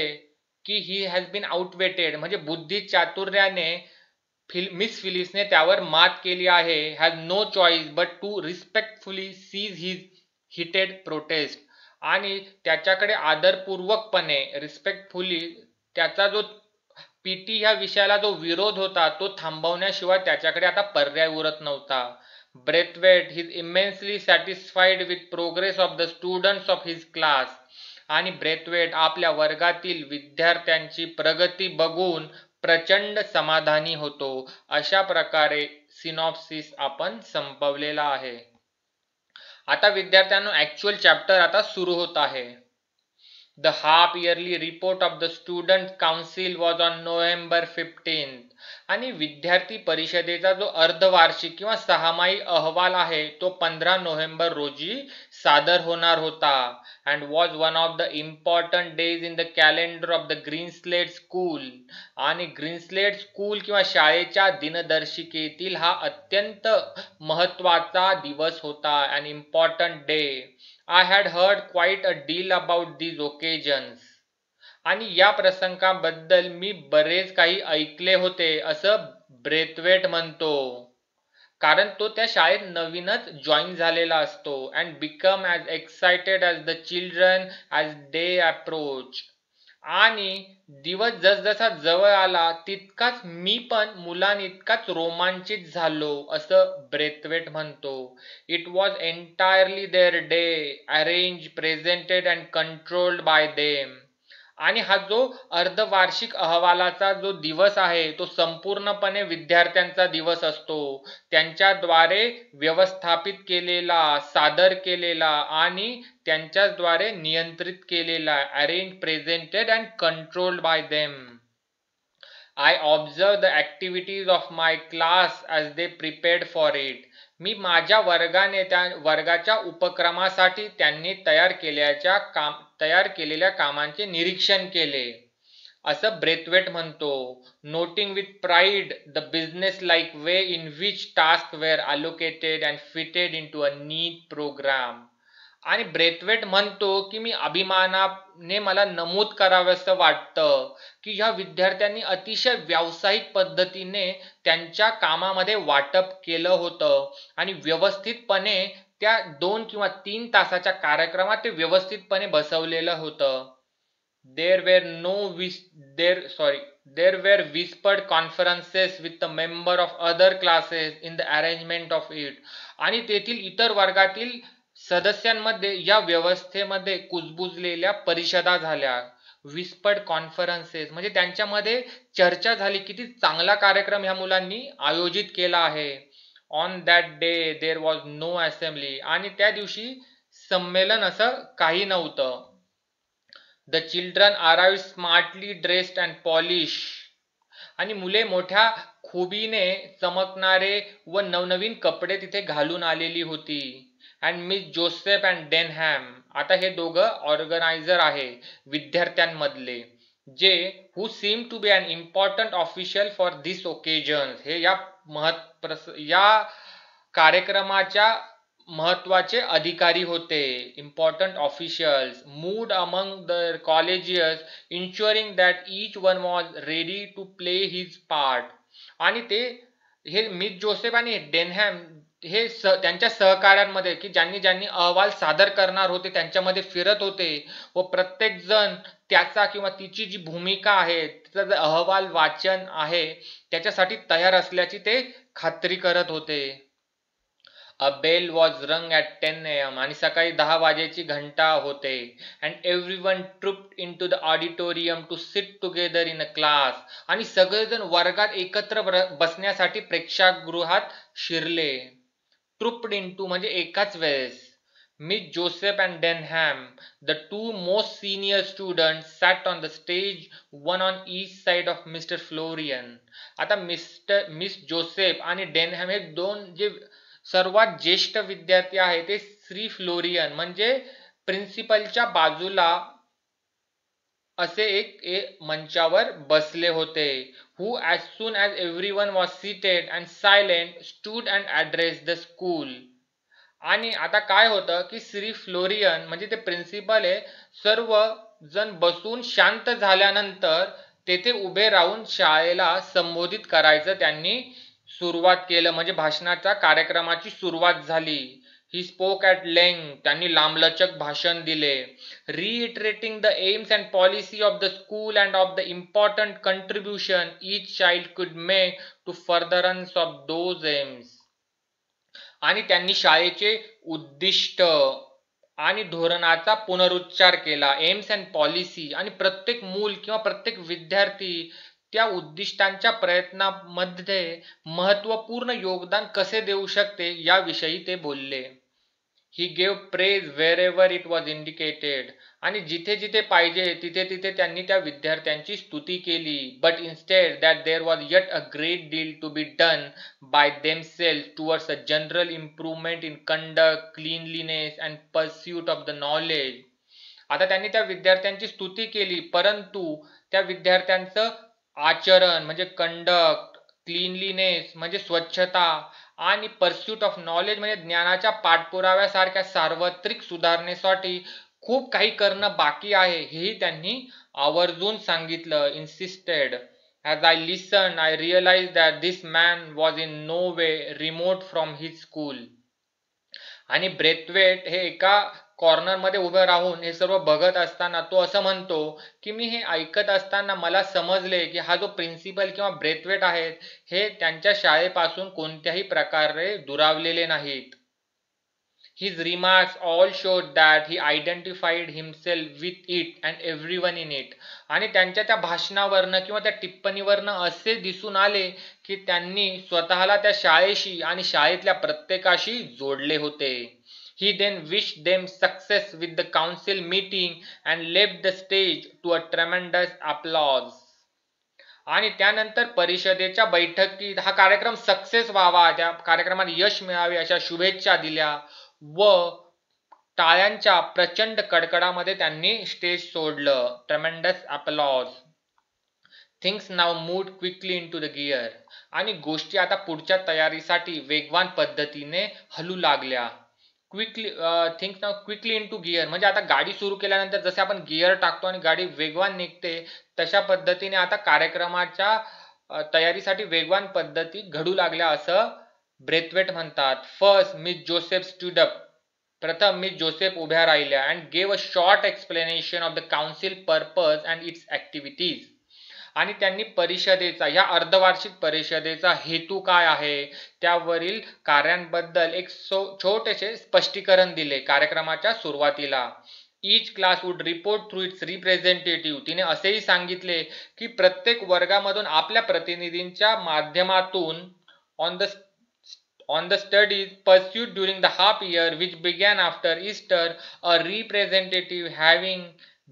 की ही हॅज बीन आउटवेटेड म्हणजे बुद्धी चातुर्याने मिस फिलिप्सने त्यावर मात केली आहे. Has no choice but to respectfully cease his heated protest. आणि त्याच्याकडे आदरपूर्वकपणे रिस्पेक्टफुली त्याचा जो पीटी ह्या विषयाला जो विरोध होता तो थांबवण्याशिवाय त्याच्याकडे आता पर्याय उरत नव्हता. Braithwaite he immensely satisfied with progress of the students of his class. आणि ब्रेथवेट आपल्या वर्गातील विद्यार्थ्यांची प्रगती बघून प्रचंड समाधानी होतो. अशा प्रकारे सिनॉप्सिस आपण संपवलेला आहे. आता विद्यार्थ्यांनो ऍक्च्युअल चॅप्टर आता सुरू होत आहे. The half yearly report of the student council was on November 15th. आणि विद्यार्थी परिषदेचा जो अर्धवार्षिक किंवा सहामाही अहवाल आहे तो 15 नोव्हेंबर रोजी सादर होणार होता. and was one of the important days in the calendar of the Greenslade School. आणि ग्रीनस्लेड स्कूल किंवा शाळेच्या दिनदर्शिकेतील हा अत्यंत महत्वाचा दिवस होता. an important day. I had heard quite a deal about these occasions. आणि या प्रसंगाबद्दल मी बरेच काही ऐकले होते असं ब्रेथवेट म्हणतो. कारण तो त्या शाळेत नवीनच जॉईन झालेला असतो and become as excited as the children as day approach. आणि दिवस जसजसा जवळ आला तितकाच मी पण मुलांइतकाच रोमांचित झालो असं ब्रेथवेट म्हणतो. It was entirely their day, arrange, presented and controlled by them. आणि हा जो अर्धवार्षिक अहवालाचा जो दिवस आहे तो संपूर्णपणे विद्यार्थ्यांचा दिवस असतो. त्यांच्याद्वारे व्यवस्थापित केलेला, सादर केलेला आणि त्यांच्याद्वारे नियंत्रित केलेला, arrange, presented and controlled by them. I observed the activities of my class as they prepared for it. मी माझ्या वर्गाने त्या वर्गाच्या उपक्रमासाठी त्यांनी तयार केलेल्या कामांचे निरीक्षण केले असं ब्रेथवेट म्हणतो. Noting with pride the business like way in which task were allocated and fitted in to a neat programme. आणि ब्रेथवेट म्हणतो की मी अभिमानाने मला नमूद करावंसं वाटतं की ह्या विद्यार्थ्यांनी अतिशय व्यावसायिक पद्धतीने त्यांच्या कामामध्ये वाटप केलं होतं आणि व्यवस्थितपणे त्या 2 किंवा 3 तासाच्या कार्यक्रमात ते व्यवस्थितपणे बसवलेलं होतं. There were whispered conferences with the member of other classes in the arrangement of it. आणि तेथील इतर वर्गातील सदस्यांमध्ये या व्यवस्थेमध्ये कुजबुजलेल्या परिषदा झाल्या. विस्पर्ड कॉन्फरन्सेस म्हणजे त्यांच्यामध्ये चर्चा झाली. किती चांगला कार्यक्रम ह्या मुलांनी आयोजित केला आहे. On that day there was no assembly. आणि त्या दिवशी संमेलन असं काही नव्हतं. The children arrived smartly dressed and polish. आणि मुले मोठ्या खुबीने चमकणारे व नवनवीन कपडे तिथे घालून आलेली होती. And Miss Joseph and Denham, आता हे दोघं ऑर्गनायझर आहे विद्यार्थ्यांमधले, जे who seem to be an important official for this occasion. हे या कार्यक्रमाच्या महत्वाचे अधिकारी होते, important officials. Moved among the colleagues ensuring that each one was ready to play his part. आणि ते हे मिस जोसेफ आणि डेनहॅम हे त्यांच्या सहकाऱ्यांमध्ये की ज्यांनी अहवाल सादर करणार होते त्यांच्यामध्ये फिरत होते व प्रत्येक जण त्याचा किंवा तिची जी भूमिका आहे, तिचा जे अहवाल वाचन आहे त्याच्यासाठी तयार असल्याची ते खात्री करत होते. A bell was rung at 10 AM. आणि सकाळी 10 वाजेची घंटा होते. And everyone trooped into the auditorium to sit together in a class. आणि सगळेजण वर्गात एकत्र बसण्यासाठी प्रेक्षागृहात शिरले. ट्रुप्ड इन टू म्हणजे एकाच वेळेस. Miss Joseph and Denham, the 2 most senior students, sat on the stage, one on each side of Mister Florian. आता मिस जोसेफ आणि डेनहॅम हे 2 जे सर्वात ज्येष्ठ विद्यार्थी आहे ते श्री फ्लोरियन म्हणजे प्रिन्सिपलच्या बाजूला असे एक मंचावर बसले होते. who as soon as everyone was seated and silent stood and addressed the school. आणि आता काय होतं की श्री फ्लोरियन म्हणजे ते प्रिन्सिपल आहे, सर्व जण बसून शांत झाल्यानंतर तेथे उभे राहून शाळेला संबोधित करायचं त्यांनी सुरुवात केलं, म्हणजे भाषणाच्या कार्यक्रमाची सुरुवात झाली. ही स्पोक ॲट लेंथ, त्यांनी लांबलचक भाषण दिले. reiterating the aims and policy of the school and of the important contribution each child could make to furtherance of those aims. आणि त्यांनी शाळेचे उद्दिष्ट आणि धोरणाचा पुनरुच्चार केला. एम्स अँड पॉलिसी, आणि प्रत्येक मूल किंवा प्रत्येक विद्यार्थी त्या उद्दिष्टांच्या प्रयत्नामध्ये महत्वपूर्ण योगदान कसे देऊ शकते याविषयी ते बोलले. He gave praise wherever it was indicated. आणि जिथे जिथे पाहिजे तिथे तिथे त्यांनी त्या विद्यार्थ्यांची स्तुती केली. But instead that there was yet a great deal to be done by themselves towards a general improvement in conduct, cleanliness and pursuit of the knowledge. आता त्यांनी त्या विद्यार्थ्यांची स्तुती केली, परंतु त्या विद्यार्थ्यांचं आचरण म्हणजे कंडक्ट, क्लीनलीनेस म्हणजे स्वच्छता आणि परस्यूट ऑफ नॉलेज म्हणजे ज्ञानाच्या पाठपुराव्यासारख्या सार्वत्रिक सुधारणेसाठी खूप काही करणं बाकी आहे हेही त्यांनी आवर्जून सांगितलं. इन्सिस्टेड. As I listened, I realized that this man was in no way remote from his school. आणि ब्रेथवेट हे एका कॉर्नर मध्ये उभं राहून हे सर्व बघत असताना तो असं म्हणतो की मी हे ऐकत असताना मला समजले की हा जो प्रिन्सिपल किंवा ब्रेथवेट आहेत हे त्यांच्या शाळेपासून कोणत्याही प्रकारे दुरावलेले नाहीत. His remarks all showed that he identified himself with it and everyone in it. आणि त्यांच्या त्या भाषणावरनं किंवा त्या टिप्पणीवरनं असे दिसून आले की त्यांनी स्वतःला त्या शाळेशी आणि शाळेतल्या प्रत्येकाशी जोडले होते. He then wished them success with the council meeting and left the stage to a tremendous applause. आणि त्यानंतर परिषदेच्या बैठकीत हा कार्यक्रम सक्सेस व्हावा, त्या कार्यक्रमात यश मिळावे अशा शुभेच्छा दिल्या व टाळ्यांच्या प्रचंड कडकडामध्ये त्यांनी स्टेज सोडलं. ट्रेमेंडस applause. Things now moved quickly into the gear. आणि गोष्टी आता पुढच्या तयारीसाठी वेगवान पद्धतीने हलू लागल्या. क्विकली थिंग्स नाव क्विकली इनटू गिअर म्हणजे आता गाडी सुरू केल्यानंतर जसे आपण गिअर टाकतो आणि गाडी वेगवान निघते तशा पद्धतीने आता कार्यक्रमाच्या तयारीसाठी वेगवान पद्धती घडू लागल्या असं ब्रेथवेट म्हणतात. First miss Joseph stood up. प्रथम मिस जोसेफ उभ्या राहिल्या and gave a short explanation of the council purpose and it's activities. आणि त्यांनी परिषदेचा या अर्धवार्षिक परिषदेचा हेतू काय आहे त्यावरील कार्यांबद्दल एक छोटेसे स्पष्टीकरण दिले कार्यक्रमाच्या सुरुवातीला. Each class would report through it's representative. तिने असेही सांगितले की प्रत्येक वर्गामधून आपल्या प्रतिनिधींच्या माध्यमातून on the studies pursued during the half year which began after Easter, a representative having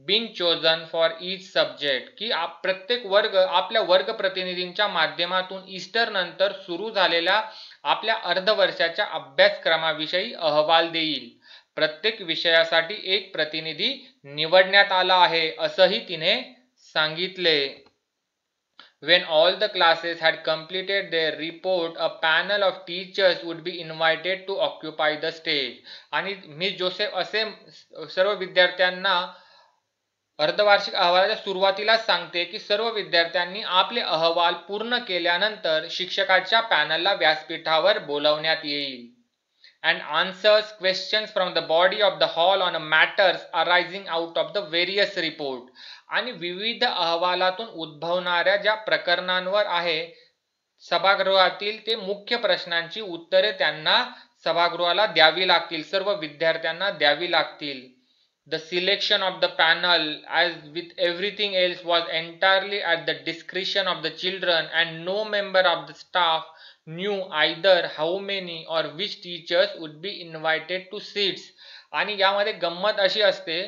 been chosen for each subject. की प्रत्येक वर्ग आपल्या वर्ग प्रतिनिधींच्या माध्यमातून ईस्टर नंतर सुरू झालेल्या आपल्या अर्धवर्षाच्या अभ्यासक्रमाविषयी अहवाल देईल. प्रत्येक विषयासाठी एक प्रतिनिधी निवडण्यात आला आहे असंही तिने सांगितले. When all the classes had completed their report, a panel of teachers would be invited to occupy the stage. आणि मिस जोसेफ असे सर्व विद्यार्थ्यांना अर्धवार्षिक अहवालाच्या सुरुवातीलाच सांगते की सर्व विद्यार्थ्यांनी आपले अहवाल पूर्ण केल्यानंतर शिक्षकाच्या पॅनलला व्यासपीठावर बोलावण्यात येईल. And answers questions from the body of the hall on matters arising out of the various report. आणि विविध अहवालातून उद्भवणाऱ्या ज्या प्रकरणांवर आहे सभागृहातील ते मुख्य प्रश्नांची उत्तरे त्यांना सभागृहाला द्यावी लागतील, सर्व विद्यार्थ्यांना द्यावी लागतील. The selection of the panel, as with everything else, was entirely at the discretion of the children and no member of the staff knew either how many or which teachers would be invited to seats. आणि यामध्ये गंमत अशी असते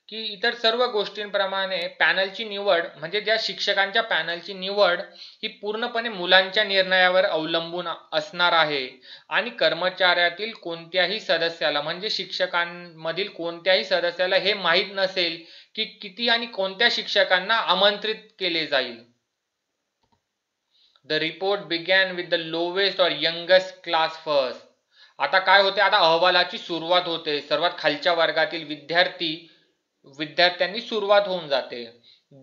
की इतर सर्व गोष्टींप्रमाणे पॅनलची निवड म्हणजे ज्या शिक्षकांच्या पॅनलची निवड ही पूर्णपणे मुलांच्या निर्णयावर अवलंबून असणार आहे आणि कर्मचाऱ्यातील कोणत्याही सदस्याला म्हणजे शिक्षकांमधील कोणत्याही सदस्याला हे माहीत नसेल की किती आणि कोणत्या शिक्षकांना आमंत्रित केले जाईल. The report began with the lowest or youngest class first. आता काय होते, आता अहवालाची सुरुवात होते. सर्वात खालच्या वर्गातील विद्यार्थ्यांनी सुरुवात होऊन जाते.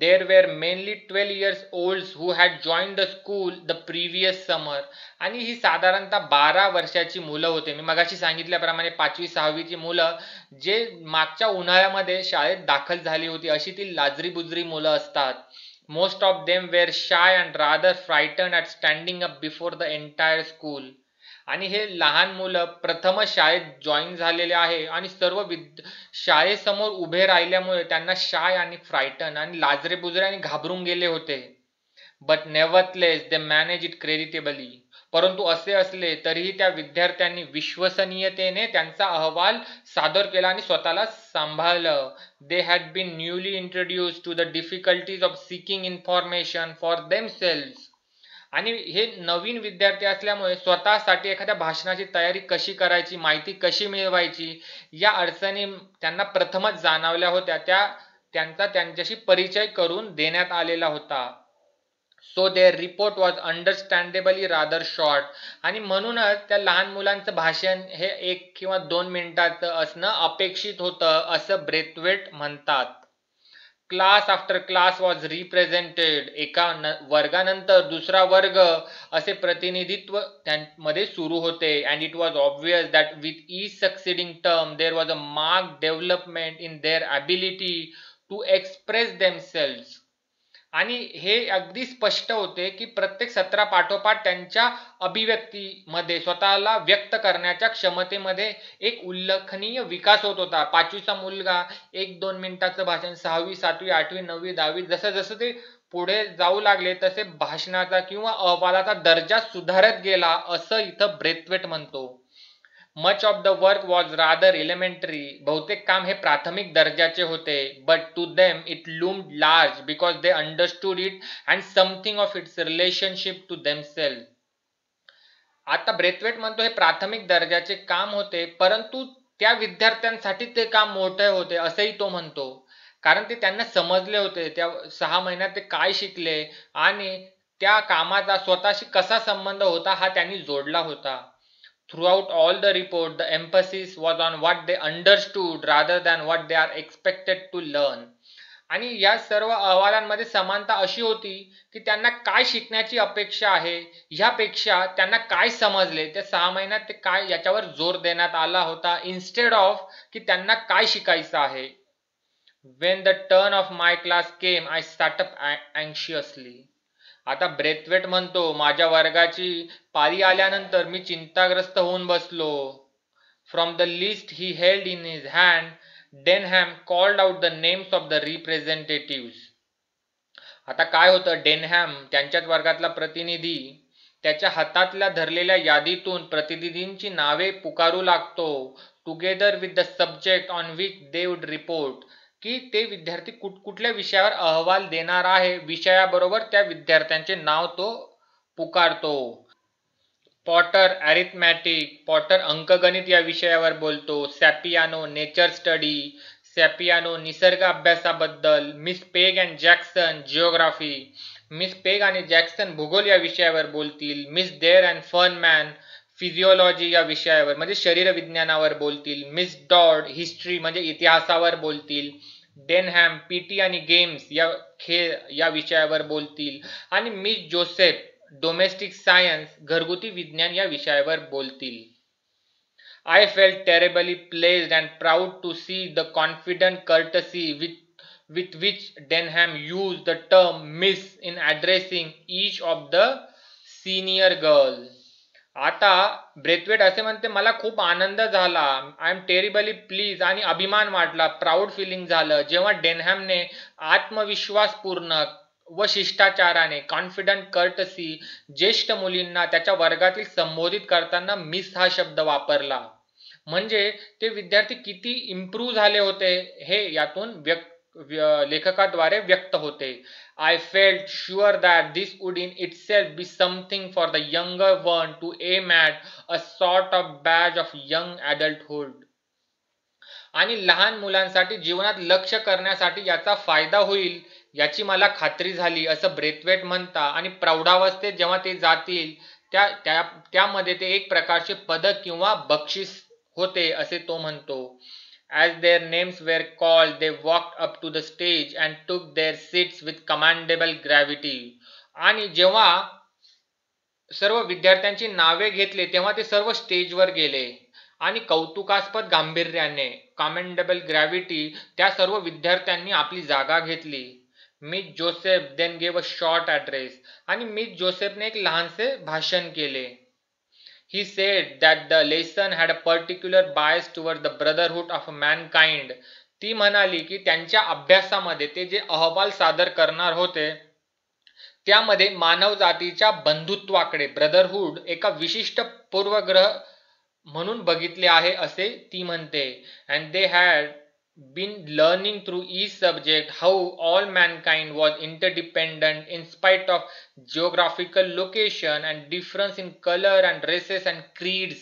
There were mainly 12 years olds who had joined the school the previous summer. आणि ही साधारणतः 12 वर्षाची मुलं होते. मी मगाशी सांगितल्याप्रमाणे 5वी 6वीची मुलं जे मागच्या उन्हाळ्यामध्ये शाळेत दाखल झाली होती अशी ती लाजरी बुजरी मुलं असतात. Most of them were shy and rather frightened at standing up before the entire school. आणि हे लहान मुलं प्रथमच शाळेत जॉईन झालेले आहे आणि सर्व शाळेसमोर उभे राहिल्यामुळे त्यांना शाय आणि फ्रायटन आणि लाजरे बुजरे आणि घाबरून गेले होते. But nevertheless they manage it creditably. परंतु असे असले तरीही त्या विद्यार्थ्यांनी विश्वसनीयतेने त्यांचा अहवाल सादर केला आणि स्वतःला सांभाळलं. They had been newly introduced to the difficulties of seeking information for themselves. आणि हे नवीन विद्यार्थी असल्यामुळे स्वतःसाठी एखाद्या भाषणाची तयारी कशी करायची, माहिती कशी मिळवायची या अडचणी त्यांना प्रथमच जाणवल्या होत्या. त्यांचा त्यांच्याशी परिचय करून देण्यात आलेला होता. So their report was understandably rather short. आणि म्हणूनच त्या लहान मुलांचं भाषण हे 1 किंवा 2 मिनिटाचं असणं अपेक्षित होतं असं ब्रेथवेट म्हणतात. Class after class was represented. एका वर्गानंतर दुसरा वर्ग असे प्रतिनिधित्व त्यांमध्ये सुरू होते. And it was obvious that with each succeeding term there was a mark development in their ability to express themselves. आणि हे अगदी स्पष्ट होते की प्रत्येक सत्रापाठोपाठ त्यांच्या अभिव्यक्तीमध्ये स्वतःला व्यक्त करण्याच्या क्षमतेमध्ये एक उल्लेखनीय विकास होत होता. 5वीचा मुलगा 1-2 मिनिटाचं भाषण, 6वी, 7वी, 8वी, 9वी, 10वी जसं जसं ते पुढे जाऊ लागले तसे भाषणाचा किंवा अहवालाचा दर्जा सुधारत गेला असं इथं ब्रेथवेट म्हणतो. Much of the work was rather elementary. बहुतेक काम हे प्राथमिक दर्जाचे होते. But to them it loomed large because they understood it and something of its relationship to themself. आता ब्रेथवेट म्हणतो हे प्राथमिक दर्जाचे काम होते, परंतु त्या विद्यार्थ्यांसाठी ते काम मोठे होते असंही तो म्हणतो. कारण ते त्यांना समजले होते. त्या 6 महिन्यात ते काय शिकले आणि त्या कामाचा स्वतःशी कसा संबंध होता हा त्यांनी जोडला होता. Throughout all the report, the emphasis was on what they understood rather than what they are expected to learn. आणि या सर्व अहवालांमध्ये समानता अशी होती की त्यांना काय शिकण्याची अपेक्षा आहे ह्यापेक्षा त्यांना काय समजले त्या 6 महिन्यात ते काय याच्यावर जोर देण्यात आला होता, इन्स्टेड ऑफ की त्यांना काय शिकायचं आहे. When the turn of my class came, I sat up anxiously. आता ब्रेथवेट म्हणतो माझ्या वर्गाची पारी आल्यानंतर मी चिंताग्रस्त होऊन बसलो. From the list he held in his hand Denham called out the names of the representatives. आता काय होतं, डेनहॅम त्यांच्याच वर्गातला प्रतिनिधी त्याच्या हातातल्या धरलेल्या यादीतून प्रतिनिधींची नावे पुकारू लागतो. Together with the subject on which they would report. की ते विद्यार्थी कुठल्या विषयावर अहवाल देणार आहे विषयाबरोबर त्या विद्यार्थ्यांचे नाव तो पुकारतो. Potter arithmetic. पॉटर अंकगणित या विषयावर बोलतो. सॅपियानो नेचर स्टडी. सॅपियानो निसर्ग अभ्यासाबद्दल. Miss Peg and Jackson geography. Miss Peg आणि जॅक्सन भूगोल या विषयावर बोलतील. मिस डेअर अँड फनमॅन फिजिओलॉजी या विषयावर म्हणजे शरीर विज्ञानावर बोलतील. मिस डॉड हिस्ट्री म्हणजे इतिहासावर बोलतील. डेनहॅम पीटी आणि गेम्स या खेळ या विषयावर बोलतील. आणि मिस जोसेफ डोमेस्टिक सायन्स घरगुती विज्ञान या विषयावर बोलतील. I felt terribly pleased and proud to see the confident courtesy with which Denham used the term Miss in addressing each of the senior girls. आता ब्रेथवेट असे म्हणते मला खूप आनंद झाला. आय एम टेरिबली प्लीज आणि अभिमान वाटला, प्राऊड फिलिंग झालं जेव्हा डेनहॅमने आत्मविश्वासपूर्ण व शिष्टाचाराने कॉन्फिडंट कर्टसी ज्येष्ठ मुलींना त्याच्या वर्गातील संबोधित करताना मिस हा शब्द वापरला. म्हणजे ते विद्यार्थी किती इम्प्रूव्ह झाले होते हे यातून लेखकाद्वारे व्यक्त होते. I felt sure that this would in itself be something for the younger one to aim at, a sort of badge of young adulthood. आणि लहान मुलांसाठी जीवनात लक्ष करण्यासाठी याचा फायदा होईल याची मला खात्री झाली असं ब्रेथवेट म्हणता. आणि प्रौढावस्थेत जेव्हा ते जातील त्यामध्ये ते एक प्रकारचे पदक किंवा बक्षीस होते असे तो म्हणतो. As their names were called, they walked up to the stage and took their seats with commendable gravity. आणि जेव्हा सर्व विद्यार्थ्यांची नावे घेतले तेव्हा ते सर्व स्टेजवर गेले आणि कौतुकास्पद गांभीर्याने कमेंडेबल ग्रॅव्हिटी त्या सर्व विद्यार्थ्यांनी आपली जागा घेतली. Miss Joseph then gave a short address. आणि मिस जोसेफने एक लहानसे भाषण केले. He said that the lesson had a particular bias toward the brotherhood of mankind. ती म्हणाली की त्यांच्या अभ्यासामध्ये ते जे अहवाल सादर करणार होते त्यामध्ये मानव जातीच्या बंधुत्वाकडे ब्रदरहूड एका विशिष्ट पूर्वग्रह म्हणून बघितले आहे असे ती म्हणते. And they had been learning through each subject how all mankind was interdependent in spite of geographical location and difference in color and races and creeds.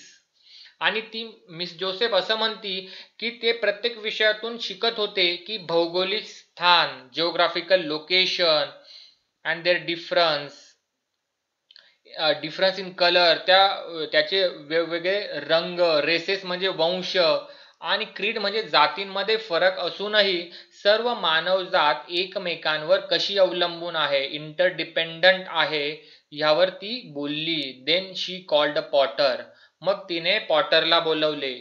आणि ती मिस जोसेफ असं म्हणती की ते प्रत्येक विषयातून शिकत होते की भौगोलिक स्थान geographical location and their difference in colour, त्याचे वेगवेगळे रंग, रेसेस म्हणजे वंश, आणि क्रीड म्हणजे जातींमध्ये फरक असूनही सर्व मानवजात एकमेकांवर कशी अवलंबून आहे, इंटरडिपेंडंट आहे, ह्यावर ती बोलली. Then she called a Potter. मग तिने पॉटरला बोलवले.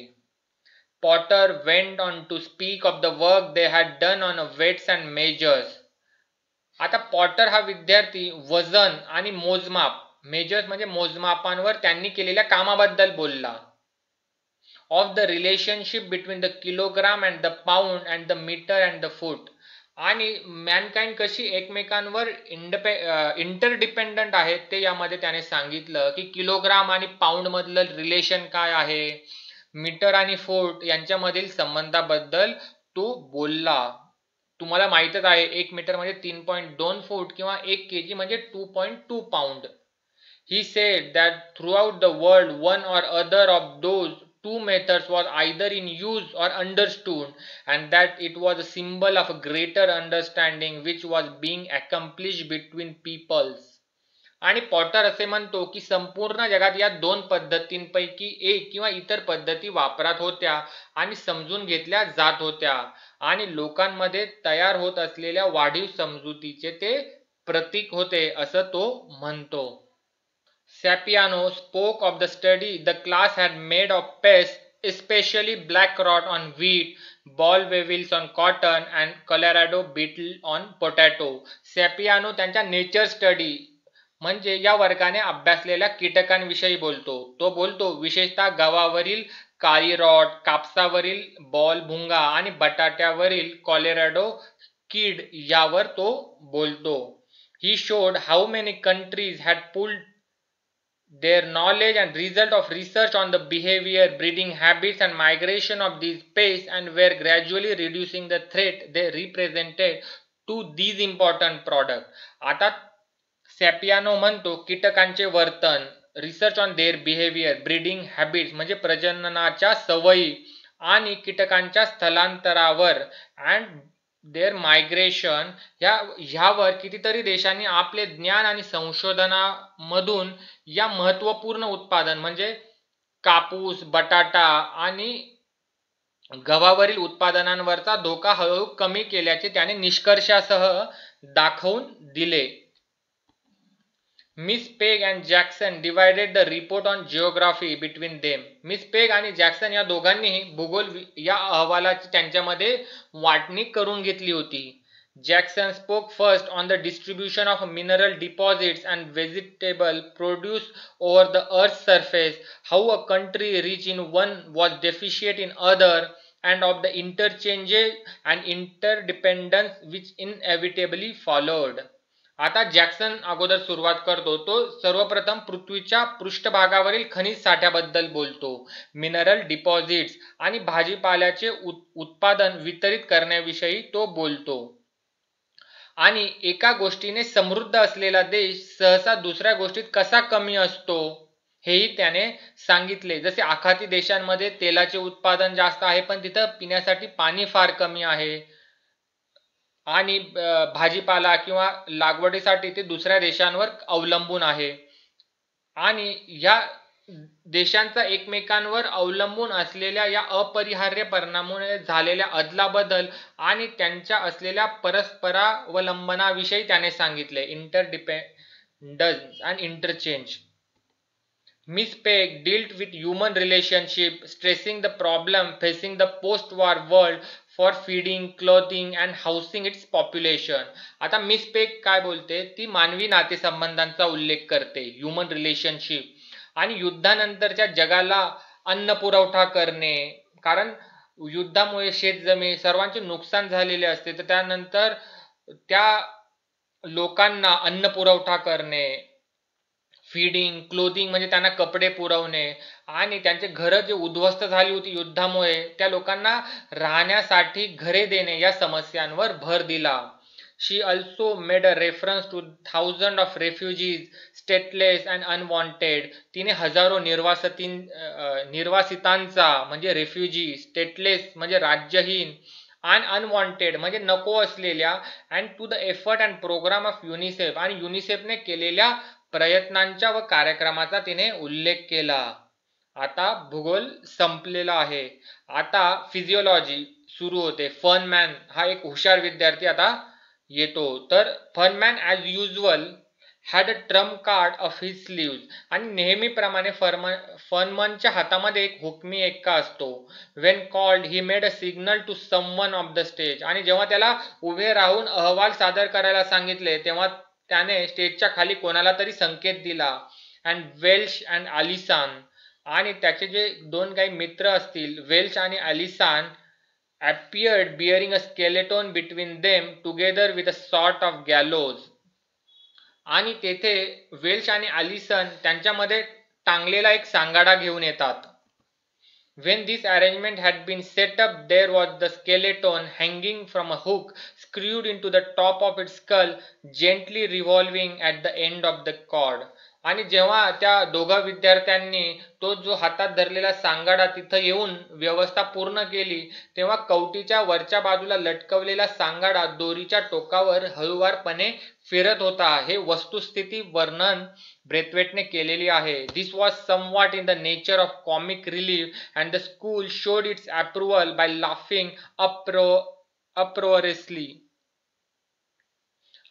Potter went on to speak of the work they had done on weights and measures. आता पॉटर हा विद्यार्थी वजन आणि मोजमाप, मेजर्स म्हणजे मोजमापांवर त्यांनी केलेल्या कामाबद्दल बोलला. Of the relationship between the kilogram and the pound and the metre and the foot. आणि मॅनकाइंड कशी एकमेकांवर इंटरडिपेंडंट आहेत ते यामध्ये त्याने सांगितलं, की किलोग्राम आणि पाऊंड मधलं रिलेशन काय आहे, मीटर आणि फूट यांच्यामधील संबंधाबद्दल तो बोलला. तुम्हाला माहितच आहे 1 मीटर म्हणजे 3.2 फूट किंवा 1 kg म्हणजे 2.2 pound. He said that throughout the world one or other of those two methods was either in use or understood, and that it was a symbol of a greater understanding which was being accomplished between peoples. आणि Potter असे म्हणतो की संपूर्ण जगात या दोन पद्धतींपैकी एक किंवा इतर पद्धती वापरात होत्या आणि समजून घेतल्या जात होत्या, आणि लोकांमध्ये तयार होत असलेल्या वाढीव समजुतीचे ते प्रतीक होते असं तो म्हणतो. Sapiano spoke of the study the class had made of pests, especially black rot on wheat, ball weevils on cotton, and Colorado beetle on potato. सॅपियानो त्यांच्या नेचर स्टडी म्हणजे या वर्गाने अभ्यासलेल्या कीटकांविषयी बोलतो. तो बोलतो विशेषतः गव्हावरील काळी रॉट, कापसावरील बॉल भुंगा आणि बटाट्यावरील कॉलोराडो कीड यावर तो बोलतो. He showed how many countries had pulled their knowledge and result of research on the behavior, breeding habits, and migration of these pests, and were gradually reducing the threat they represented to these important products. आता सॅपियानो म्हणतो कीटकांचे वर्तन, research on their behaviour, breeding habits म्हणजे प्रजननाच्या सवयी, आणि कीटकांच्या स्थलांतरावर and there migration ह्यावर कितीतरी देशांनी आपले ज्ञान आणि संशोधनामधून या महत्वपूर्ण उत्पादन म्हणजे कापूस, बटाटा आणि गव्हावरील उत्पादनांवरचा धोका हळूहळू कमी केल्याचे त्याने निष्कर्षासह दाखवून दिले. Miss Peg and Jackson divided the report on geography between them. Miss Peg आणि जॅक्सन या दोघांनीही भूगोल या अहवालाची त्यांच्यामध्ये वाटणी करून घेतली होती. Jackson spoke first on the distribution of mineral deposits and vegetable produce over the Earth's surface, how a country rich in one was deficient in other, and of the interchanges and interdependence which inevitably followed. आता Jackson अगोदर सुरुवात करतो. तो सर्वप्रथम पृथ्वीच्या पृष्ठभागावरील खनिज साठ्याबद्दल बोलतो, मिनरल डिपॉझिट्स आणि भाजीपाल्याचे उत्पादन वितरित करण्याविषयी तो बोलतो. आणि एका गोष्टीने समृद्ध असलेला देश सहसा दुसऱ्या गोष्टीत कसा कमी असतो हेही त्याने सांगितले. जसे आखाती देशांमध्ये तेलाचे उत्पादन जास्त आहे पण तिथं पिण्यासाठी पाणी फार कमी आहे, आणि भाजीपाला किंवा लागवडीसाठी ते दुसऱ्या देशांवर अवलंबून आहे. आणि या देशांचा एकमेकांवर अवलंबून असलेल्या या अपरिहार्य परिणामामुळे झालेल्या अदलाबदल आणि त्यांच्या असलेल्या परस्परावलंबनाविषयी त्याने सांगितले. Interdependence and interchange. Miss Peg dealt with human relationship, stressing the problem facing the post-war world for feeding, clothing and housing its population. आता मिस पेग काय बोलते, ती मानवी नातेसंबंधांचा उल्लेख करते, ह्युमन रिलेशनशिप, आणि युद्धानंतरच्या जगाला अन्न पुरवठा करणे, कारण युद्धामुळे शेतजमीन सर्वांचे नुकसान झालेले असते, तर त्यानंतर त्या लोकांना अन्न पुरवठा करणे, फीडिंग, क्लोथिंग म्हणजे त्यांना कपडे पुरवणे, आणि त्यांचे घरं जे उद्ध्वस्त झाली होती युद्धामुळे त्या लोकांना राहण्यासाठी घरे देणे या समस्यांवर भर दिला. She also made a reference to thousand of refugees, stateless and unwanted. तिने हजारो निर्वासितांचा म्हणजे रेफ्युजी, स्टेटलेस म्हणजे राज्यहीन आणि अनवॉन्टेड म्हणजे नको असलेल्या and to the effort and programme of UNICEF आणि युनिसेफने केलेल्या प्रयत्नांच्या व कार्यक्रमाचा तिने उल्लेख केला. आता भूगोल संपलेला आहे. आता फिजिओलॉजी सुरू होते. फनमॅन हा एक हुशार विद्यार्थी आता येतो. तर Fernman as usual had a trump card of his sleeves आणि नेहमीप्रमाणे फनमनच्या हातामध्ये एक हुकमी एक्का असतो. When called he made a signal to someone of the stage आणि जेव्हा त्याला उभे राहून अहवाल सादर करायला सांगितले तेव्हा त्याने स्टेजच्या खाली कोणाला तरी संकेत दिला. अँड वेल्श अँड आलिसान आणि त्याचे जे दोन काही मित्र असतील वेल्श आणि आलिसान appeared bearing a skeleton between them together with a sort of gallows आणि तेथे वेल्श आणि आलिसन त्यांच्यामध्ये टांगलेला एक सांगाडा घेऊन येतात. When this arrangement had been set up, there was the skeleton hanging from a hook screwed into the top of its skull, gently revolving at the end of the cord. आणि जेव्हा त्या दोघा विद्यार्थ्यांनी तो जो हातात धरलेला सांगाडा तिथं येऊन व्यवस्था पूर्ण केली तेव्हा कवटीच्या वरच्या बाजूला लटकवलेला सांगाडा दोरीच्या टोकावर हळूवारपणे फिरत होता. हे वस्तुस्थिती वर्णन ब्रेथवेटने केलेली आहे. This was somewhat in the nature of comic relief and the school showed its approval by laughing uproariously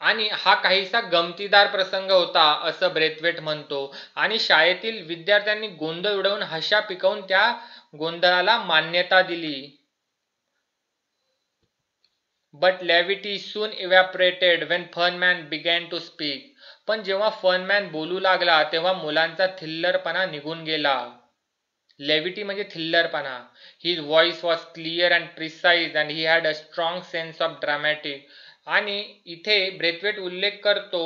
आणि हा काहीसा गमतीदार प्रसंग होता असं ब्रेथवेट म्हणतो. आणि शाळेतील विद्यार्थ्यांनी गोंधळ उडवून हशा पिकवून त्या गोंधळाला मान्यता दिली. But levity soon evaporated when Fernman began to speak. पण जेव्हा फनमॅन बोलू लागला तेव्हा मुलांचा थिल्लरपणा निघून गेला. लेव्हिटी म्हणजे थिल्लरपणा. His voice was clear and precise and he had a strong sense of dramatic. आणि इथे ब्रेथवेट उल्लेख करतो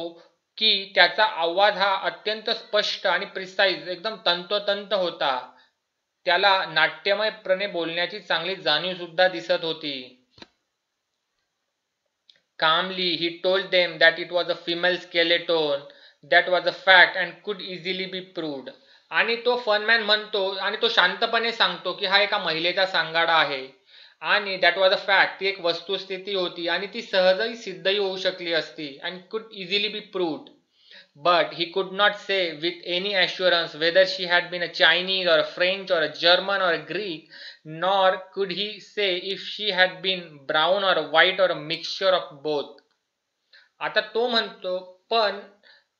की त्याचा आवाज हा अत्यंत स्पष्ट आणि प्रिसाइज एकदम तंतोतंत होता. त्याला नाट्यमयपणे बोलण्याची चांगली जाणीव सुद्धा दिसत होती. Calmly, he told them that it was a female skeleton. That was a fact and could easily be proved. आणि तो फनमॅन म्हणतो आणि तो शांतपणे सांगतो की हा एका महिलेचा सांगाडा आहे आणि दॅट वॉज अ फॅक्ट. ती एक वस्तुस्थिती होती आणि ती सहजही सिद्धही होऊ शकली असती अँड कुड easily be proved. But he could not say with any assurance whether she had been a Chinese or a French or a German or a Greek, nor could he say if she had been brown or white or a mixture of both. आता तो म्हणतो पण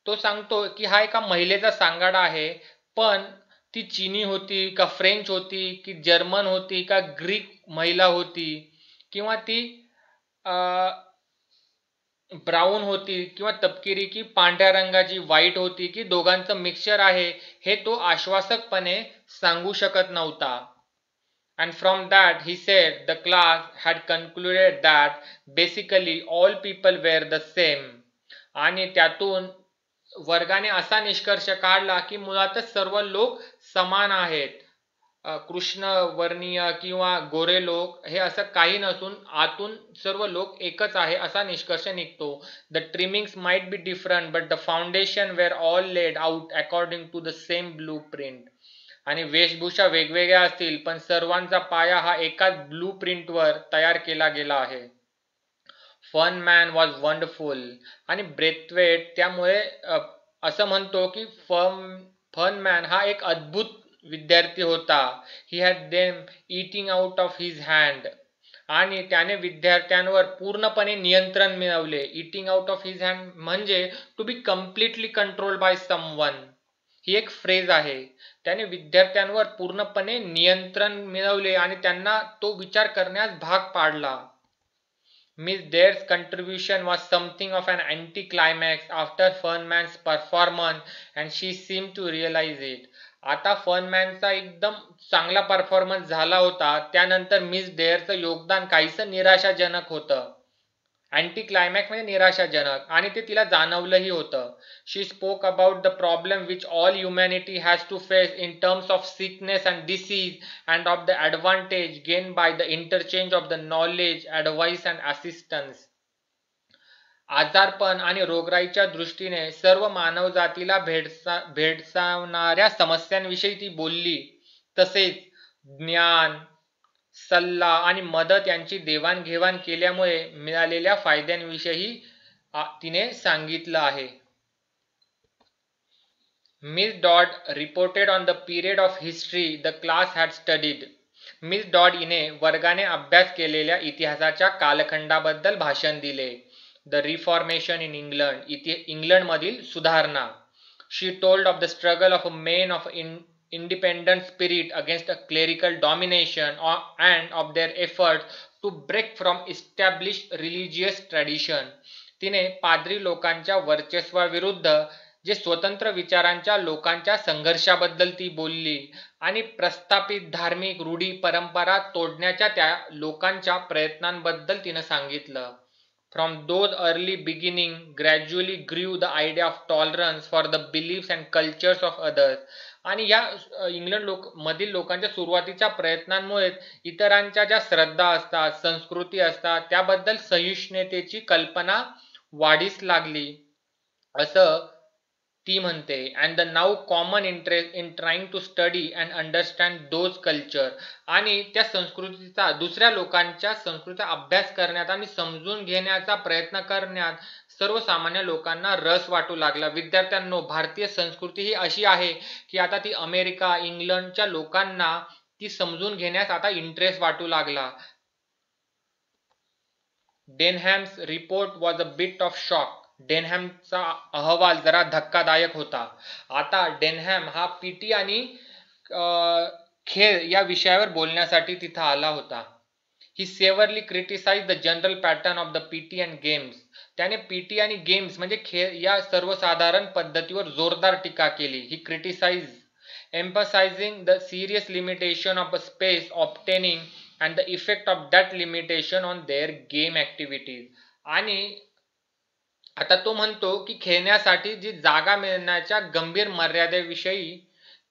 तो सांगतो की हा एका महिलेचा सांगाडा आहे पण ती चीनी होती का फ्रेंच होती की जर्मन होती का ग्रीक महिला होती किंवा ती ब्राऊन होती किंवा तपकिरी की पांढऱ्या रंगाची व्हाईट होती की दोघांचं मिक्सचर आहे हे तो आश्वासकपणे सांगू शकत नव्हता. And from that he said the class had concluded that basically all people were the same. आणि त्यातून वर्गाने असा निष्कर्ष काढला की मुळातच सर्व लोक समान आहेत. कृष्ण वर्णीय किंवा गोरे लोक हे असं काही नसून आतून सर्व लोक एकच आहे असा निष्कर्ष निघतो. The trimmings might be different but the foundation were all laid out according to the same blueprint. आणि वेशभूषा वेगवेगळ्या असतील पण सर्वांचा पाया हा एकाच ब्लू प्रिंटवर तयार केला गेला आहे. फनमॅन वॉज वंडरफुल. आणि ब्रेथवेट त्यामुळे असं म्हणतो की फनमॅन हा एक अद्भुत विद्यार्थी होता. He had them eating out of his hand. आणि त्याने विद्यार्थ्यांवर पूर्णपणे नियंत्रण मिळवले. Eating out of his hand म्हणजे to be completely controlled by someone. ही एक फ्रेज आहे. त्याने विद्यार्थ्यांवर पूर्णपणे नियंत्रण मिळवले आणि त्यांना तो विचार करण्यास भाग पाडला. Miss Dare's contribution was something of an anti-climax after Fernman's performance and she seemed to realize it. आता फनमॅनचा एकदम चांगला परफॉर्मन्स झाला होता त्यानंतर मिस डेअरचं योगदान काहीसं निराशाजनक होतं. अँटी क्लायमॅक्स म्हणजे निराशाजनक आणि ते तिला जाणवलंही होतं. She spoke about the problem which all humanity has to face in terms of sickness and disease and of the advantage gain by the interchange of the knowledge advice and assistance. आजारपण आणि रोगराईच्या दृष्टीने सर्व मानवजातीला भेडसावणाऱ्या समस्यांविषयी ती बोलली. तसेच ज्ञान सल्ला आणि मदत यांची देवाणघेवाण केल्यामुळे मिळालेल्या फायद्यांविषयी तिने सांगितलं आहे. Miss Dodd reported on the period of history the class had studied. Miss Dodd हिने वर्गाने अभ्यास केलेल्या इतिहासाच्या कालखंडाबद्दल भाषण दिले. द रिफॉर्मेशन इन इंग्लंड, इंग्लंडमधील सुधारणा. She told of the struggle of a men of independent spirit against a clerical domination and of their efforts to break from established religious tradition. तिने पाद्री लोकांच्या वर्चस्वाविरुद्ध जे स्वतंत्र विचारांच्या लोकांच्या संघर्षाबद्दल ती बोलली आणि प्रस्थापित धार्मिक रूढी परंपरा तोडण्याच्या त्या लोकांच्या प्रयत्नांबद्दल तिने सांगितलं. From those early beginning gradually grew the idea of tolerance for the beliefs and cultures of others. आणि या इंग्लंड मधील लोकांच्या सुरुवातीच्या प्रयत्नांमुळे इतरांच्या ज्या श्रद्धा असतात, संस्कृती असतात, त्याबद्दल सहिष्णुतेची कल्पना वाढीस लागली असं ती म्हणते. And the now common interest in trying to study and understand those culture. आणि त्या संस्कृतीचा, दुसऱ्या लोकांच्या संस्कृतीचा अभ्यास करण्यात आणि समजून घेण्याचा प्रयत्न करण्यात सर्वसामान्य लोकांना रस वाटू लागला. विद्यार्थ्यांनो, भारतीय संस्कृती ही अशी आहे की आता ती अमेरिका, इंग्लंडच्या लोकांना ती समजून घेण्यास आता इंटरेस्ट वाटू लागला. Denham's report was a bit of shock. डेनहॅमचा अहवाल जरा धक्कादायक होता. आता डेनहॅम हा पीटी आणि खेळ या विषयावर बोलण्यासाठी तिथं आला होता. He severely criticize the general pattern of the PT and games. त्याने पीटी आणि गेम्स म्हणजे खेळ या सर्वसाधारण पद्धतीवर जोरदार टीका केली. He criticize emphasizing the serious limitation of a space obtaining and the effect of that limitation on their game activities. आणि आता तो म्हणतो की खेळण्यासाठी जी जागा मिळण्याच्या गंभीर मर्यादेविषयी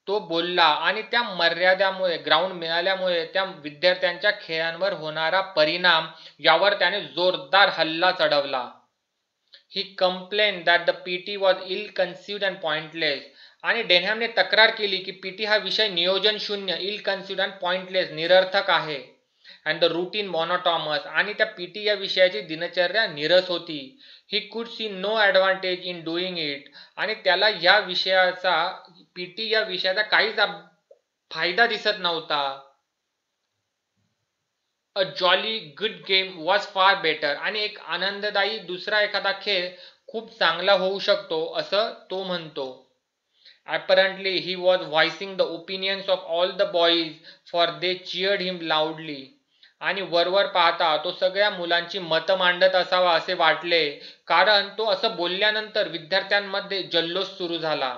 तो बोलला आणि त्या मर्यादामुळे, ग्राउंड मिळाल्यामुळे त्या विद्यार्थ्यांच्या खेळांवर होणारा परिणाम यावर त्याने जोरदार हल्ला चढवला. He complain that the PT was ill conceived and pointless. आणि डेनहॅमने तक्रार केली की पीटी हा विषय नियोजन शून्य, इल कन्सिव्ड अँड पॉइंटलेस, निरर्थक आहे. And the routine monotonous. आणि त्या पीटी या विषयाची दिनचर्या निरस होती. He could see no advantage in doing it. आणि त्याला या विषयाचा, पीटी या विषयाचा काहीच फायदा दिसत नव्हता. अ jolly good game was far better. आणि एक आनंददायी दुसरा एखादा खेळ खूप चांगला होऊ शकतो असं तो म्हणतो. Apparently he was voicing the opinions of all the boys for they cheered him loudly. आणि वरवर पाहता तो सगळ्या मुलांची मतं मांडत असावा असे वाटले, कारण तो असं बोलल्यानंतर विद्यार्थ्यांमध्ये जल्लोष सुरू झाला.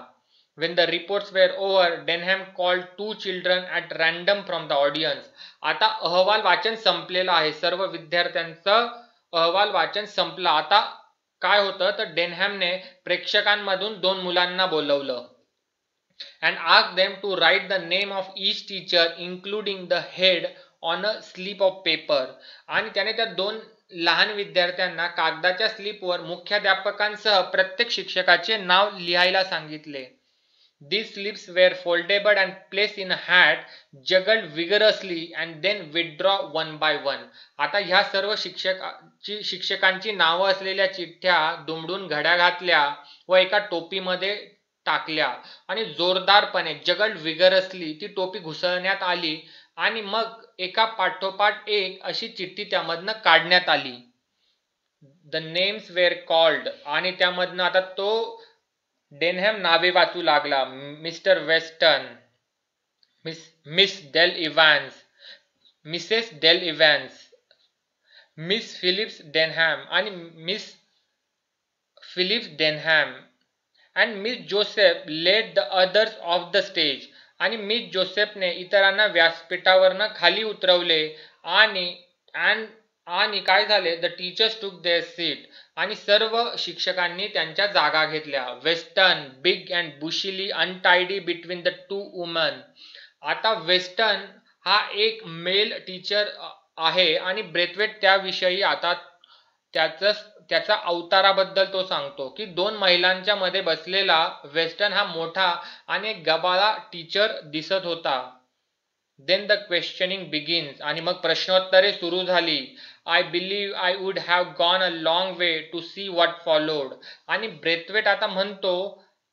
When the reports were over, Denham called 2 children at random from the audience. आता अहवाल वाचन संपलेलं आहे. सर्व विद्यार्थ्यांचं अहवाल वाचन संपलं. आता काय होतं तर डेनहॅमने प्रेक्षकांमधून 2 मुलांना बोलवलं. And asked them to write the name of each teacher including the head on a slip of paper. आणि त्याने त्या 2 लहान विद्यार्थ्यांना कागदाच्या स्लिपवर मुख्याध्यापकांसह प्रत्येक शिक्षकाचे नाव लिहायला सांगितले. These slips were foldable and placed in a hat, juggled vigorously and then withdraw one by one. आता ह्या सर्व शिक्षकांची नावं असलेल्या चिठ्ठ्या दुमडून घड्या घातल्या व एका टोपीमध्ये टाकल्या आणि जोरदारपणे, जगल्ड विगरसली, ती टोपी घुसळण्यात आली आणि मग एका पाठोपाठ एक अशी चिठ्ठी त्यामधनं काढण्यात आली. The names were called. आणि त्यामधनं आता तो डेनहॅम नावे वाचू लागला. Mister Weston, Miss Dale Evans, Mrs Dale Evans, Miss Phillips Denham आणि Miss Phillips Denham and Miss Joseph led the others off the stage. आणि मिस जोसेफने इतरांना व्यासपीठावरनं खाली उतरवले आणि काय झाले, the teachers took their seat. आणि सर्व शिक्षकांनी त्यांच्या जागा घेतल्या. Weston big and bushily untidy between the 2 woman. आता वेस्टर्न हा एक मेल टीचर आहे आणि ब्रेथवेट त्याविषयी आता त्याचा अवताराबद्दल तो सांगतो की 2 महिलांच्या मध्ये बसलेला वेस्टर्न हा मोठा आणि एक गबाळा टीचर दिसत होता. देन द क्वेश्चनिंग बिगिन्स आणि मग प्रश्नोत्तरे सुरू झाली. I believe I would have gone a long way to see what followed. आणि ब्रेथवेट आता म्हणतो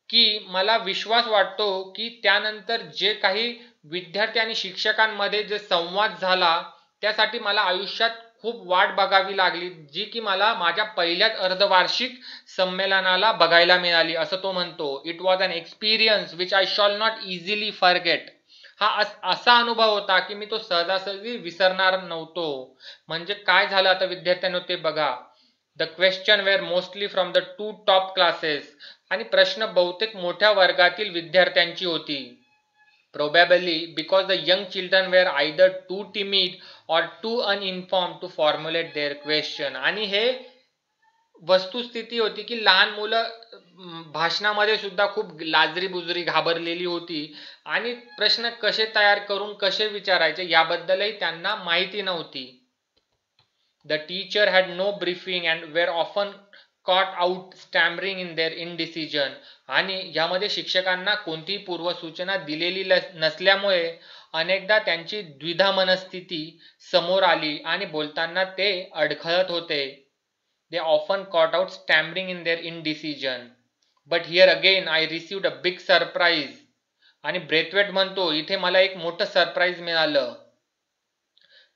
की मला विश्वास वाटतो की त्यानंतर जे काही विद्यार्थी आणि शिक्षकांमध्ये जे संवाद झाला त्यासाठी मला आयुष्यात खूप वाट बघावी लागली, जी की मला माझ्या पहिल्याच अर्धवार्षिक संमेलनाला बघायला मिळाली, असं तो म्हणतो. It was an experience which I shall not easily forget. हा असा अनुभव होता की मी तो सहजासहजी विसरणार नव्हतो. म्हणजे काय झालं आता विद्यार्थ्यांनो ते बघा. The question were mostly from the 2 top classes. आणि प्रश्न बहुतेक मोठ्या वर्गातील विद्यार्थ्यांची होती. Probably because the young children were either too timid or too uninformed to formulate their question. आणि हे वस्तुस्थिती होती की लहान मुलं भाषणामध्ये सुद्धा खूप लाजरी बुजरी घाबरलेली होती आणि प्रश्न कसे तयार करून कसे विचारायचे याबद्दलही त्यांना माहिती नव्हती. The teacher had no briefing and were often caught out stammering in their indecision. आणि यामध्ये शिक्षकांना कोणतीही पूर्वसूचना दिलेली नसल्यामुळे अनेकदा त्यांची द्विधा मनस्थिती समोर आली आणि बोलताना ते अडखळत होते. They often caught out stammering in their indecision. But here again I received a big surprise. आणि ब्रेथवेट म्हणतो इथे मला एक मोठं सरप्राईज मिळालं.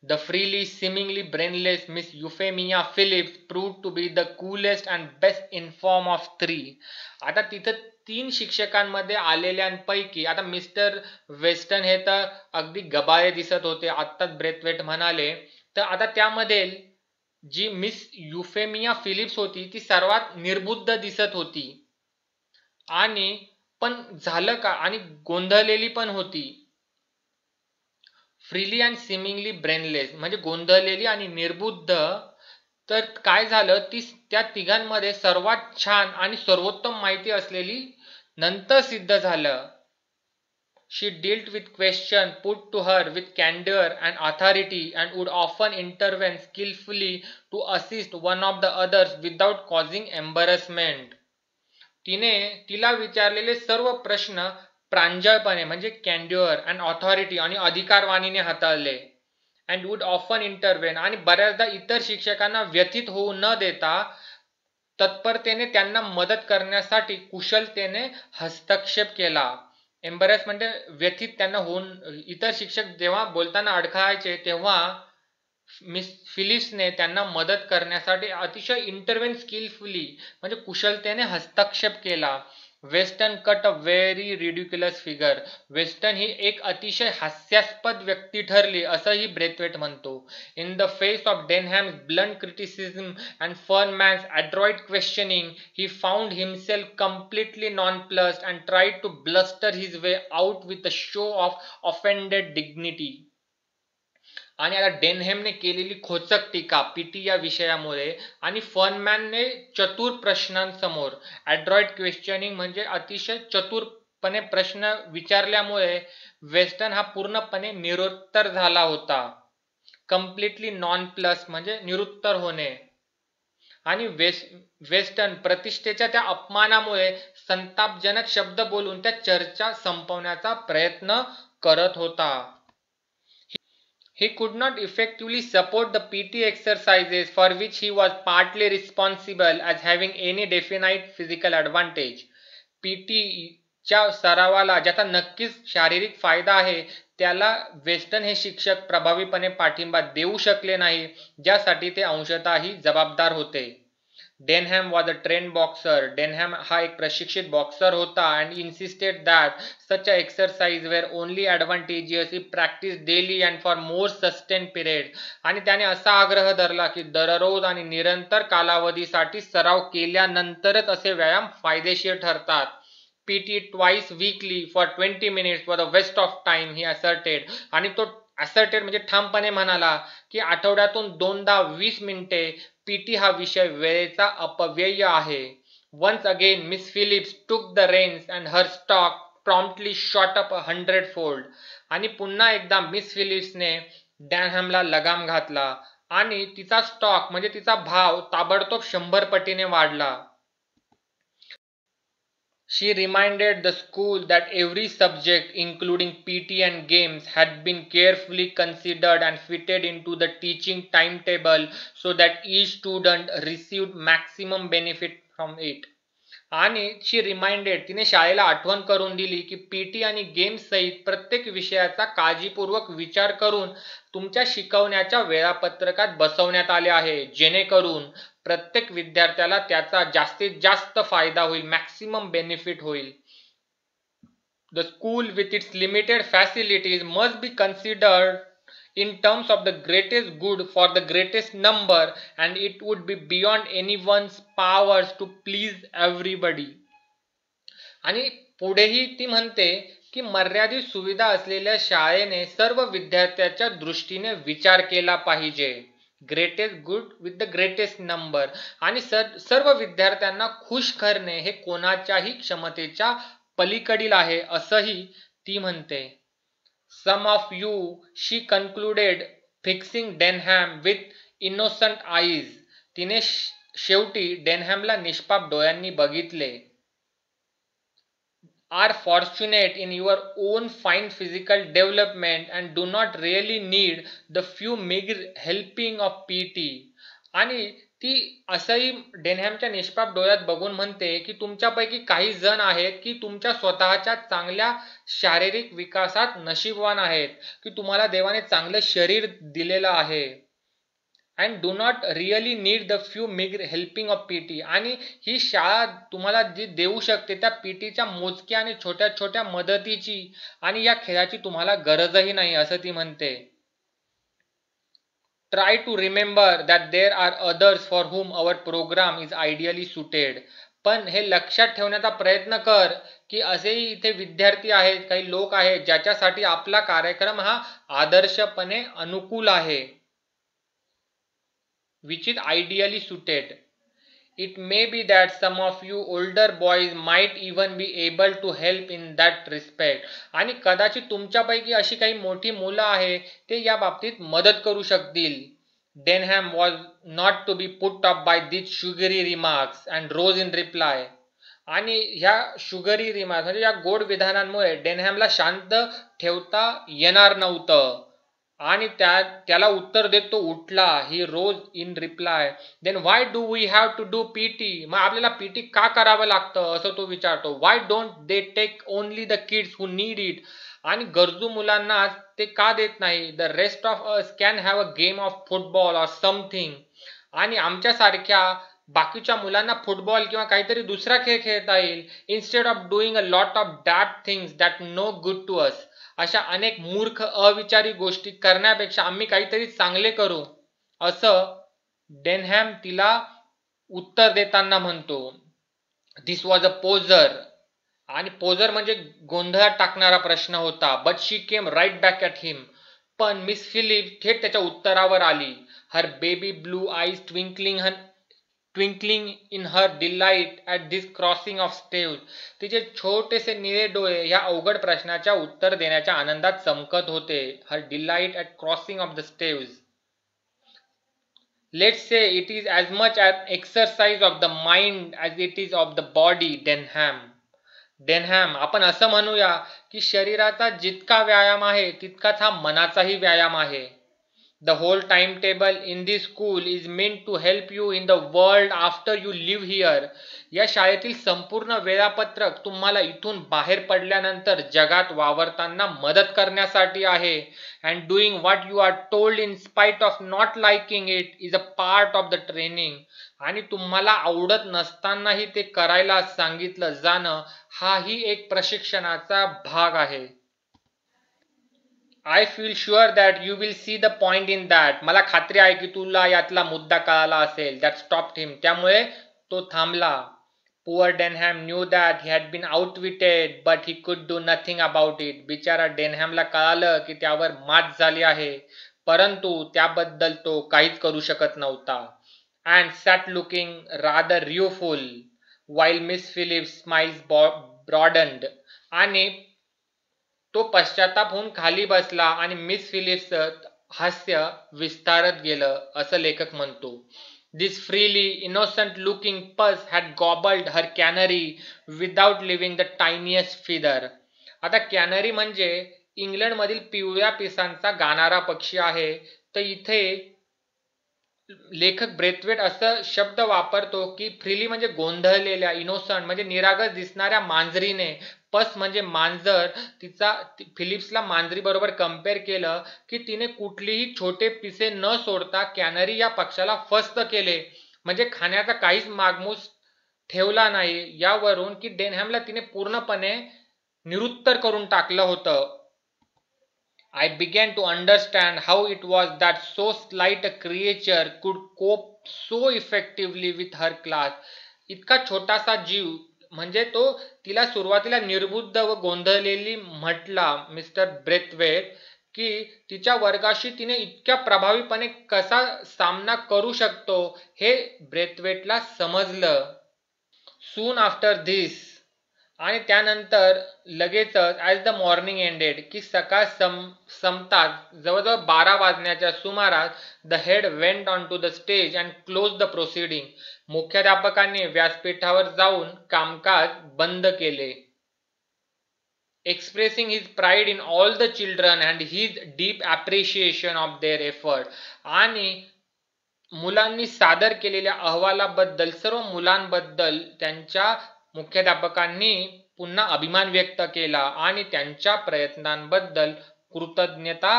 The freely, seemingly brainless Miss Euphemia Phillips proved to be the coolest and best informed of 3. आता तिथं 3 शिक्षकांमध्ये आलेल्यांपैकी आता मिस्टर वेस्टन हे तर अगदी गबाळे दिसत होते, आत्ताच ब्रेथवेट म्हणाले. तर आता त्यामध्ये जी मिस युफेमिया फिलिप्स होती ती सर्वात निर्बुद्ध दिसत होती आणि पण झालं का आणि गोंधळलेली पण होती. फ्रीली अँड सिमिंगली ब्रेनलेस म्हणजे गोंधळलेली आणि निर्बुद्ध. तर काय झालं, ती त्या तिघांमध्ये सर्वात छान आणि सर्वोत्तम माहिती असलेली नंतर सिद्ध झालं. She dealt with questions put to her with candor and authority and would often intervene skillfully to assist one of the others without causing embarrassment. तिला विचारलेले सर्व प्रश्न प्रांजळपणे म्हणजे कॅन्ड्युअर अँड ऑथॉरिटी आणि अधिकारवाणीने हाताळले. अँड वुड ऑफन इंटरवेन आणि बऱ्याचदा इतर शिक्षकांना व्यथित होऊ न देता तत्परतेने त्यांना मदत करण्यासाठी कुशलतेने हस्तक्षेप केला. एम्बॅरस म्हणजे व्यथित त्यांना होऊन इतर शिक्षक जेव्हा बोलताना अडखळायचे तेव्हा मिस फिलिप्सने त्यांना मदत करण्यासाठी अतिशय इंटरव्हेन स्किलफुली म्हणजे कुशलतेने हस्तक्षेप केला. Weston cut a very ridiculous figure. Weston ही एक अतिशय हास्यास्पद व्यक्ती ठरली असंही ब्रेथवेट म्हणतो. In the face of Denham's blunt criticism and Fernman's adroit questioning, he found himself completely nonplussed and tried to bluster his way out with a show of offended dignity. आणि आता डेनहॅमने केलेली खोचक टीका पीटी या विषयामुळे आणि फर्नमॅनने चतुर प्रश्नांसमोर ॲड्रॉइड questioning म्हणजे अतिशय चतुरपणे प्रश्न विचारल्यामुळे वेस्टन हा पूर्णपणे निरुत्तर झाला होता. कम्प्लिटली नॉन प्लस म्हणजे निरुत्तर होणे. आणि वेस्टन प्रतिष्ठेच्या त्या अपमानामुळे संतापजनक शब्द बोलून त्या चर्चा संपवण्याचा प्रयत्न करत होता. He could not effectively support the PT exercises for which he was partly responsible as having any definite physical advantage. PT च्या सरावाला ज्याचा नक्कीच शारीरिक फायदा आहे त्याला वेस्टन हे शिक्षक प्रभावीपणे पाठिंबा देऊ शकले नाही, ज्यासाठी ते अंशतःही जबाबदार होते. डेनहॅम वॉज अ ट्रेन बॉक्सर. डेनहॅम हा एक प्रशिक्षित बॉक्सर होता and insisted that such a exercise were only advantageous if practiced daily and for more sustained period. आणि त्याने असा आग्रह धरला की दररोज आणि निरंतर कालावधीसाठी सराव केल्यानंतरच असे व्यायाम फायदेशीर ठरतात. PT twice weekly for 20 minutes for the waste of time, he asserted. आणि तो asserted म्हणजे ठामपणे म्हणाला की आठवड्यातून 2दा 20 मिनिटे पीटी हा विषय वेळेचा अपव्यय आहे. Once again Miss Phillips took the reins and her stock promptly shot up 100-fold. आणि पुन्हा एकदा मिस फिलिप्सने डेनहॅमला लगाम घातला आणि तिचा स्टॉक म्हणजे तिचा भाव ताबडतोब 100 पटीने वाढला. She reminded the school that every subject, including PT and games, had been carefully considered and fitted into the teaching timetable so that each student received maximum benefit from it. आणि शी reminded तिने शाळेला आठवण करून दिली की PT आणि games सहित प्रत्येक विषयाचा काळजीपूर्वक विचार करून तुमच्या शिकवण्याच्या वेळापत्रकात बसवण्यात आले आहे, जेणेकरून प्रत्येक विद्यार्थ्याला त्याचा जास्तीत जास्त फायदा होईल, मॅक्सिमम बेनिफिट होईल. The school with its limited facilities must be considered in terms of the greatest good for the greatest number, and it would be beyond anyone's powers to please everybody. आणि पुढेही ती म्हणते की मर्यादित सुविधा असलेल्या शाळेने सर्व विद्यार्थ्याच्या दृष्टीने विचार केला पाहिजे. Greatest good with the greatest number. आणि सर्व विद्यार्थ्यांना खुश करणे हे कोणाच्याही क्षमतेच्या पलीकडील आहे असंही ती म्हणते. Some of you, she concluded, fixing Denham with innocent eyes. तिने शेवटी डेनहॅमला निष्पाप डोळ्यांनी बघितले. are fortunate in your own fine physical development and do not really need the few meager helping of PT. आणि ती असंही डेनहॅमच्या निष्पाप डोळ्यात बघून म्हणते की तुमच्यापैकी काही जण आहेत की तुमच्या स्वतःच्या चांगल्या शारीरिक विकासात नशीबवान आहेत, की तुम्हाला देवाने चांगलं शरीर दिलेलं आहे. And do not really need the few megger helping of PT. आणि ही शाळा तुम्हाला जी देऊ शकते त्या पीटीच्या मोजक्या आणि छोट्या छोट्या मदतीची आणि या खेळाची तुम्हाला गरजही नाही असं ती म्हणते. Try to remember that there are others for whom our programme is ideally suited. पण हे लक्षात ठेवण्याचा प्रयत्न कर की असेही इथे विद्यार्थी आहेत, काही लोक आहेत ज्याच्यासाठी आपला कार्यक्रम हा आदर्शपणे अनुकूल आहे. which is ideally suited. It may be that some of you older boys might even be able to help in that respect. आणि कदाचित तुमच्यापैकी अशी काही मोठी मुलं आहे ते या बाबतीत मदत करू शकतील. Denham was not to be put off by these sugary remarks and rose in reply. आणि ह्या शुगरी रिमार्क्स म्हणजे या गोड विधानांमुळे डेनहॅमला शांत ठेवता येणार नव्हतं आणि त्याला उत्तर देत तो उठला. He rose in reply. Then why do we have to do PT. मग आपल्याला पीटी का करावं लागतं असं तो विचारतो. Why don't they take only the kids who need it. आणि गरजू मुलांना ते का देत नाही. The rest of us can have a game of football or something. आणि आमच्यासारख्या बाकीच्या मुलांना फुटबॉल किंवा काहीतरी दुसरा खेळ खेळता येईल. Instead of doing a lot of that things that no good to us. अशा अनेक मूर्ख अविचारी गोष्टी करण्यापेक्षा आम्ही काहीतरी चांगले करू असं डेनहॅम तिला उत्तर देताना म्हणतो. This was a poser. आणि पोजर म्हणजे गोंधळात टाकणारा प्रश्न होता. But she came right back at him. पण मिस फिलिप थेट त्याच्या उत्तरावर आली. Her baby blue eyes twinkling in her delight at this crossing of staves. तिचे छोटेसे निळे डोळे ह्या अवघड प्रश्नाच्या उत्तर देण्याच्या आनंदात चमकत होते. Her delight at crossing of the staves. Let's say it is as much an exercise of the mind as it is of the body. Denham आपण असं म्हणूया की शरीराचा जितका व्यायाम आहे तितकाच हा मनाचाही व्यायाम आहे. The whole timetable in this school is meant to help you in the world after you live here. या शाळेतील संपूर्ण वेळापत्रक तुम्हाला इथून बाहेर पडल्यानंतर जगात वावरताना मदत करण्यासाठी आहे. And doing what you are told in spite of not liking it is a part of the training. आणि तुम्हाला आवडत नसतानाही ते करायला सांगितलं जाणं हाही एक प्रशिक्षणाचा भाग आहे. I feel sure that you will see the point in that. मला खात्री आहे की तुला यातला मुद्दा कळाला असेल. That stopped him. त्यामुळे तो थांबला. Poor Denham knew that he had been outwitted but he could do nothing about it. बिचारा डेनहॅमला कळालं की त्यावर मात झाली आहे, परंतु त्याबद्दल तो काहीच करू शकत नव्हता. And sat looking rather rueful while miss Phillips smiles broadened. आणि तो पश्चाताप होऊन खाली बसला आणि मिस फिलिप्सचं हास्य विस्तारत गेलं असं लेखक म्हणतो. This freely innocent looking puss had gobbled her canary without leaving the tiniest feather. आता कॅनरी म्हणजे इंग्लंडमधील पिवळ्या पिसांचा गाणारा पक्षी आहे. तर इथे लेखक ब्रेथवेट असं शब्द वापरतो की फ्रीली म्हणजे गोंधळलेल्या, इनोसंट म्हणजे निरागस दिसणाऱ्या मांजरीने, पस म्हणजे मांजर, फिलिप्सला मांजरी बरोबर कम्पेअर केलं की तिने कुठलीही छोटे पिसे न सोडता कॅनरी या पक्षाला फस्त केले, म्हणजे खाण्याचा काहीच मागमूस ठेवला नाही. यावरून की डेनहॅमला तिने पूर्णपणे निरुत्तर करून टाकलं होतं. I began to understand how it was that so slight a creature could cope so effectively with her class. इतका छोटासा जीव म्हणजे तो तिला सुरुवातीला निर्बुद्ध व गोंधळलेली म्हटला मिस्टर ब्रेथवेट की तिच्या वर्गाशी तिने इतक्या प्रभावीपणे कसा सामना करू शकतो हे ब्रेथवेटला समजलं. Soon after this आणि त्यानंतर लगेचच ॲज द मॉर्निंग एंडेड की सकाळ संपताच जवळजवळ 12 वाजण्याच्या सुमारास the head went on to the stage and close the proceeding. मुख्याध्यापकांनी व्यासपीठावर जाऊन कामकाज बंद केले. Expressing his pride in all the children and his deep appreciation of their effort. आणि मुलांनी सादर केलेल्या अहवालाबद्दल सर्व मुलांबद्दल त्यांच्या मुख्याध्यापकांनी पुन्हा अभिमान व्यक्त केला आणि त्यांच्या प्रयत्नांबद्दल कृतज्ञता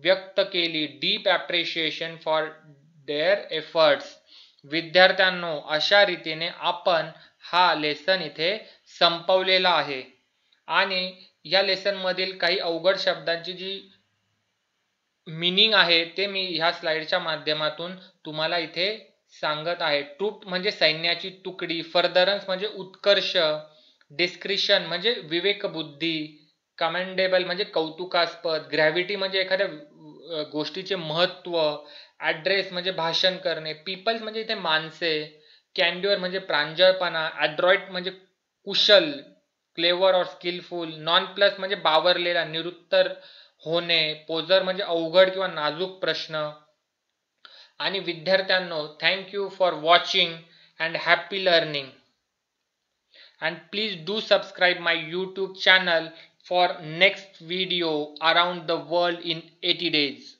व्यक्त केली. Deep appreciation for their efforts. विद्यार्थ्यांनो, अशा रीतीने आपण हा लेसन इथे संपवलेला आहे. आणि या लेसन मधील काही अवघड शब्दांची जी मीनिंग आहे ते मी ह्या स्लाइडच्या माध्यमातून तुम्हाला इथे सांगत आहे. ट्रूप म्हणजे सैन्याची तुकडी, फर्दरन्स म्हणजे उत्कर्ष, डिस्क्रिशन म्हणजे विवेकबुद्धी, कमेंडेबल म्हणजे कौतुकास्पद, ग्रॅव्हिटी म्हणजे एखाद्या गोष्टीचे महत्त्व, ॲड्रेस म्हणजे भाषण करणे, पीपल्स म्हणजे इथे माणसे, कॅन्ड्युअर म्हणजे प्रांजळपणा, ॲड्रॉइट म्हणजे कुशल, क्लेवर और स्किलफुल, नॉन प्लस म्हणजे बावरलेला, निरुत्तर होणे, पोजर म्हणजे अवघड किंवा नाजूक प्रश्न. आणि विद्यार्थ्यांनो, thank you for watching and happy learning. And please do subscribe my YouTube channel for next video around the world in 80 days.